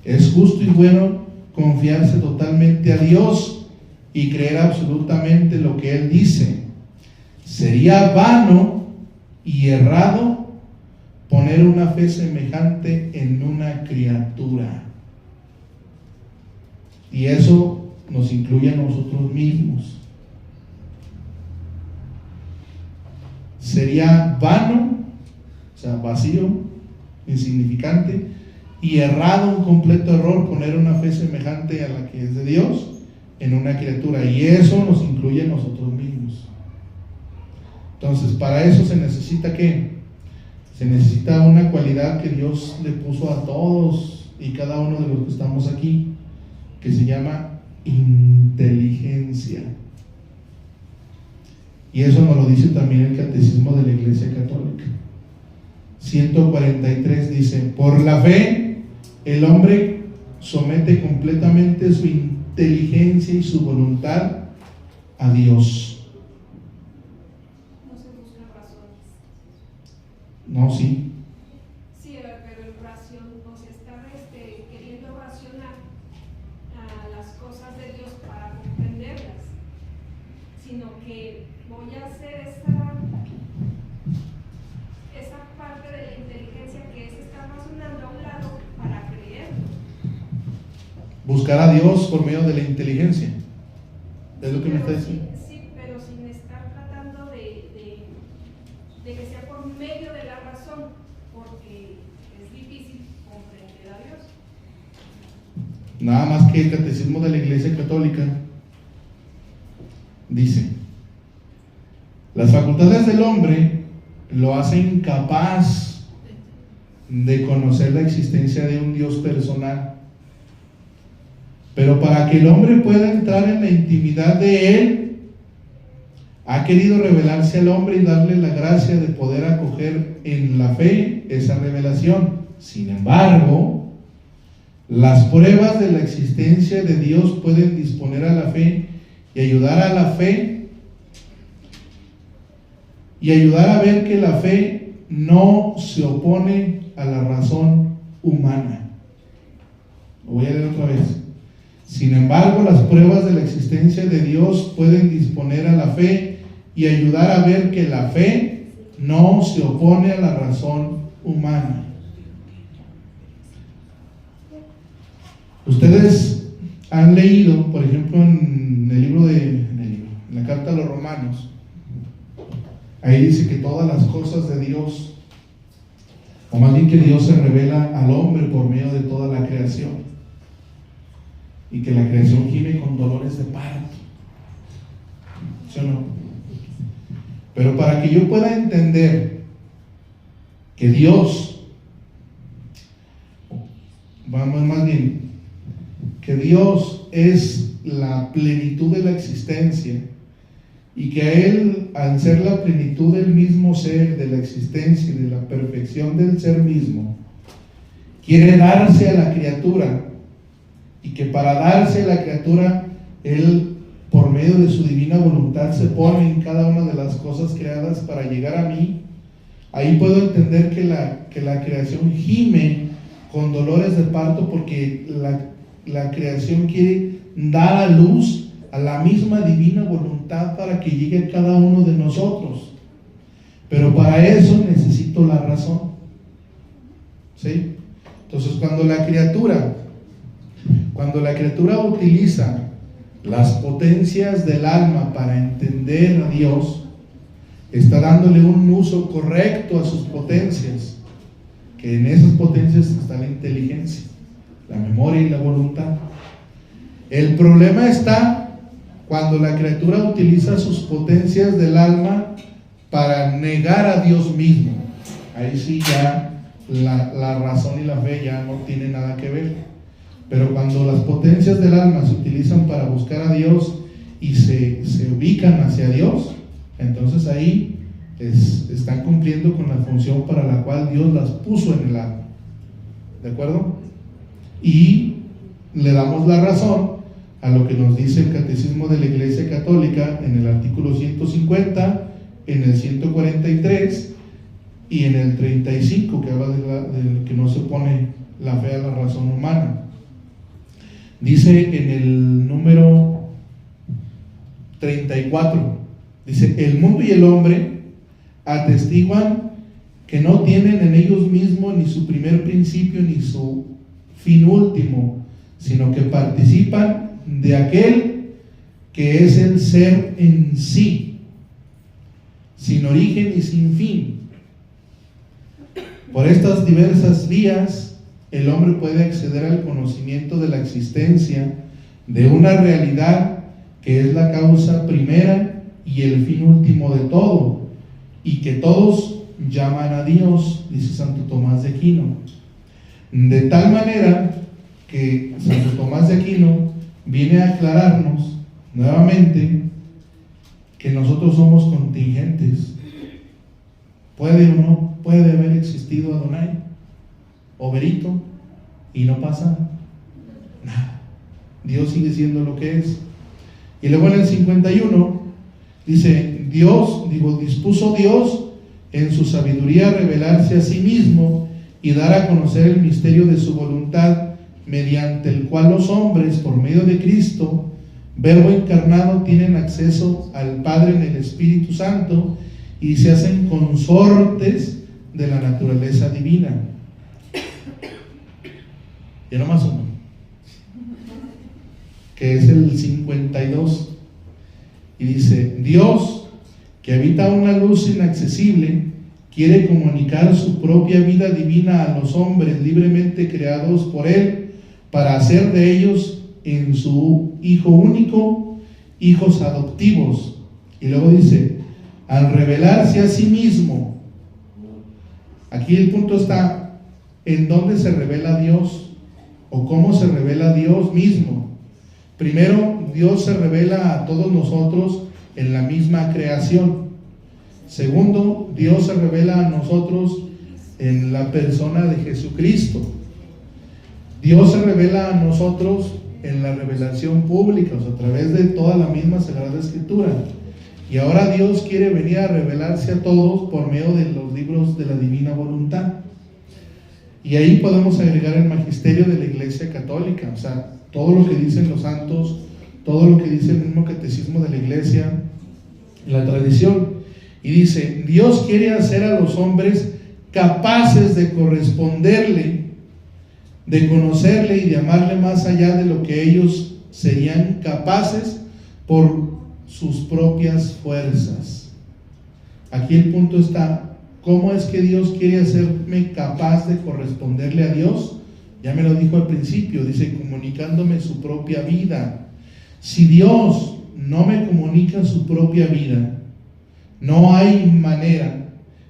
Es justo y bueno confiarse totalmente a Dios y creer absolutamente lo que Él dice. Sería vano y errado poner una fe semejante en una criatura. Y eso nos incluye a nosotros mismos. Sería vano, o sea, vacío, insignificante, y errado, un completo error, poner una fe semejante a la que es de Dios en una criatura. Y eso nos incluye a nosotros mismos. Entonces, para eso se necesita ¿qué? Se necesita una cualidad que Dios le puso a todos y cada uno de los que estamos aquí, que se llama inteligencia. Y eso nos lo dice también el Catecismo de la Iglesia Católica. 143 dice: por la fe el hombre somete completamente su inteligencia y su voluntad a Dios. No se buscan razones. No, sí. Sí, pero el ración, o sea, estar queriendo racionar a las cosas de Dios para comprenderlas, sino que voy a hacer esa parte de la inteligencia que es estar razonando a un lado para creerlo. Buscar a Dios por medio de la inteligencia. Es lo que me está diciendo. Sí, pero sin estar tratando de que sea por medio de la razón, porque es difícil comprender a Dios. Nada más que el Catecismo de la Iglesia Católica dice: las facultades del hombre lo hacen incapaz de conocer la existencia de un Dios personal. Pero para que el hombre pueda entrar en la intimidad de Él, ha querido revelarse al hombre y darle la gracia de poder acoger en la fe esa revelación. Sin embargo, las pruebas de la existencia de Dios pueden disponer a la fe y ayudar a la fe y ayudar a ver que la fe no se opone a la razón humana. Lo voy a leer otra vez. Sin embargo, las pruebas de la existencia de Dios pueden disponer a la fe y ayudar a ver que la fe no se opone a la razón humana. Ustedes han leído, por ejemplo, en la carta a los Romanos, ahí dice que todas las cosas de Dios, o más bien que Dios se revela al hombre por medio de toda la creación, y que la creación gime con dolores de parto. ¿Sí o no? Pero para que yo pueda entender que Dios, más bien, que Dios es la plenitud de la existencia y que a Él, al ser la plenitud del mismo ser, de la existencia y de la perfección del ser mismo, quiere darse a la criatura, y que para darse a la criatura, Él, por medio de su divina voluntad, se pone en cada una de las cosas creadas para llegar a mí. Ahí puedo entender que la creación gime con dolores de parto, porque la creación quiere dar a luz a la misma divina voluntad para que llegue a cada uno de nosotros. Pero para eso necesito la razón. ¿Sí? Entonces, cuando la criatura utiliza las potencias del alma para entender a Dios, está dándole un uso correcto a sus potencias, que en esas potencias está la inteligencia, la memoria y la voluntad. El problema está cuando la criatura utiliza sus potencias del alma para negar a Dios mismo. Ahí sí ya la razón y la fe ya no tienen nada que ver. Pero cuando las potencias del alma se utilizan para buscar a Dios y se ubican hacia Dios, entonces ahí están cumpliendo con la función para la cual Dios las puso en el alma. ¿De acuerdo? Y le damos la razón a lo que nos dice el Catecismo de la Iglesia Católica en el artículo 150, en el 143 y en el 35, que habla de que no se opone la fe a la razón humana. Dice en el número 34, dice: el mundo y el hombre atestiguan que no tienen en ellos mismos ni su primer principio ni su fin último, sino que participan de aquel que es el ser en sí, sin origen y sin fin. Por estas diversas vías, el hombre puede acceder al conocimiento de la existencia de una realidad que es la causa primera y el fin último de todo, y que todos llaman a Dios, dice Santo Tomás de Aquino. De tal manera que Santo Tomás de Aquino viene a aclararnos nuevamente que nosotros somos contingentes. Puede o no puede haber existido Adonai o Berito y no pasa nada. Dios sigue siendo lo que es. Y luego en el 51 dice: dispuso Dios en su sabiduría revelarse a sí mismo y dar a conocer el misterio de su voluntad, mediante el cual los hombres, por medio de Cristo, Verbo encarnado, tienen acceso al Padre en el Espíritu Santo y se hacen consortes de la naturaleza divina. Ya nomás uno, que es el 52, y dice: Dios, que habita una luz inaccesible, quiere comunicar su propia vida divina a los hombres libremente creados por Él, para hacer de ellos en su Hijo único hijos adoptivos. Y luego dice: al revelarse a sí mismo. Aquí el punto está en dónde se revela Dios o cómo se revela Dios mismo. Primero, Dios se revela a todos nosotros en la misma creación. Segundo, Dios se revela a nosotros en la persona de Jesucristo. Dios se revela a nosotros en la revelación pública, o sea, a través de toda la misma Sagrada Escritura. Y ahora Dios quiere venir a revelarse a todos por medio de los libros de la Divina Voluntad. Y ahí podemos agregar el magisterio de la Iglesia Católica, o sea, todo lo que dicen los santos, todo lo que dice el mismo catecismo de la Iglesia, la tradición. Y dice: Dios quiere hacer a los hombres capaces de corresponderle, de conocerle y de amarle más allá de lo que ellos serían capaces por sus propias fuerzas. Aquí el punto está: ¿cómo es que Dios quiere hacerme capaz de corresponderle a Dios? Ya me lo dijo al principio, dice: comunicándome su propia vida. Si Dios no me comunica su propia vida, no hay manera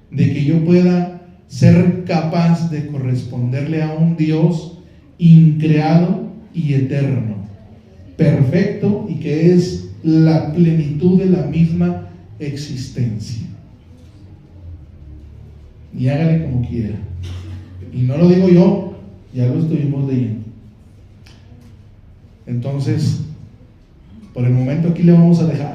de que yo pueda ser capaz de corresponderle a un Dios increado y eterno, perfecto, y que es la plenitud de la misma existencia. Y hágale como quiera. Y no lo digo yo, ya lo estuvimos leyendo. Entonces, por el momento aquí le vamos a dejar.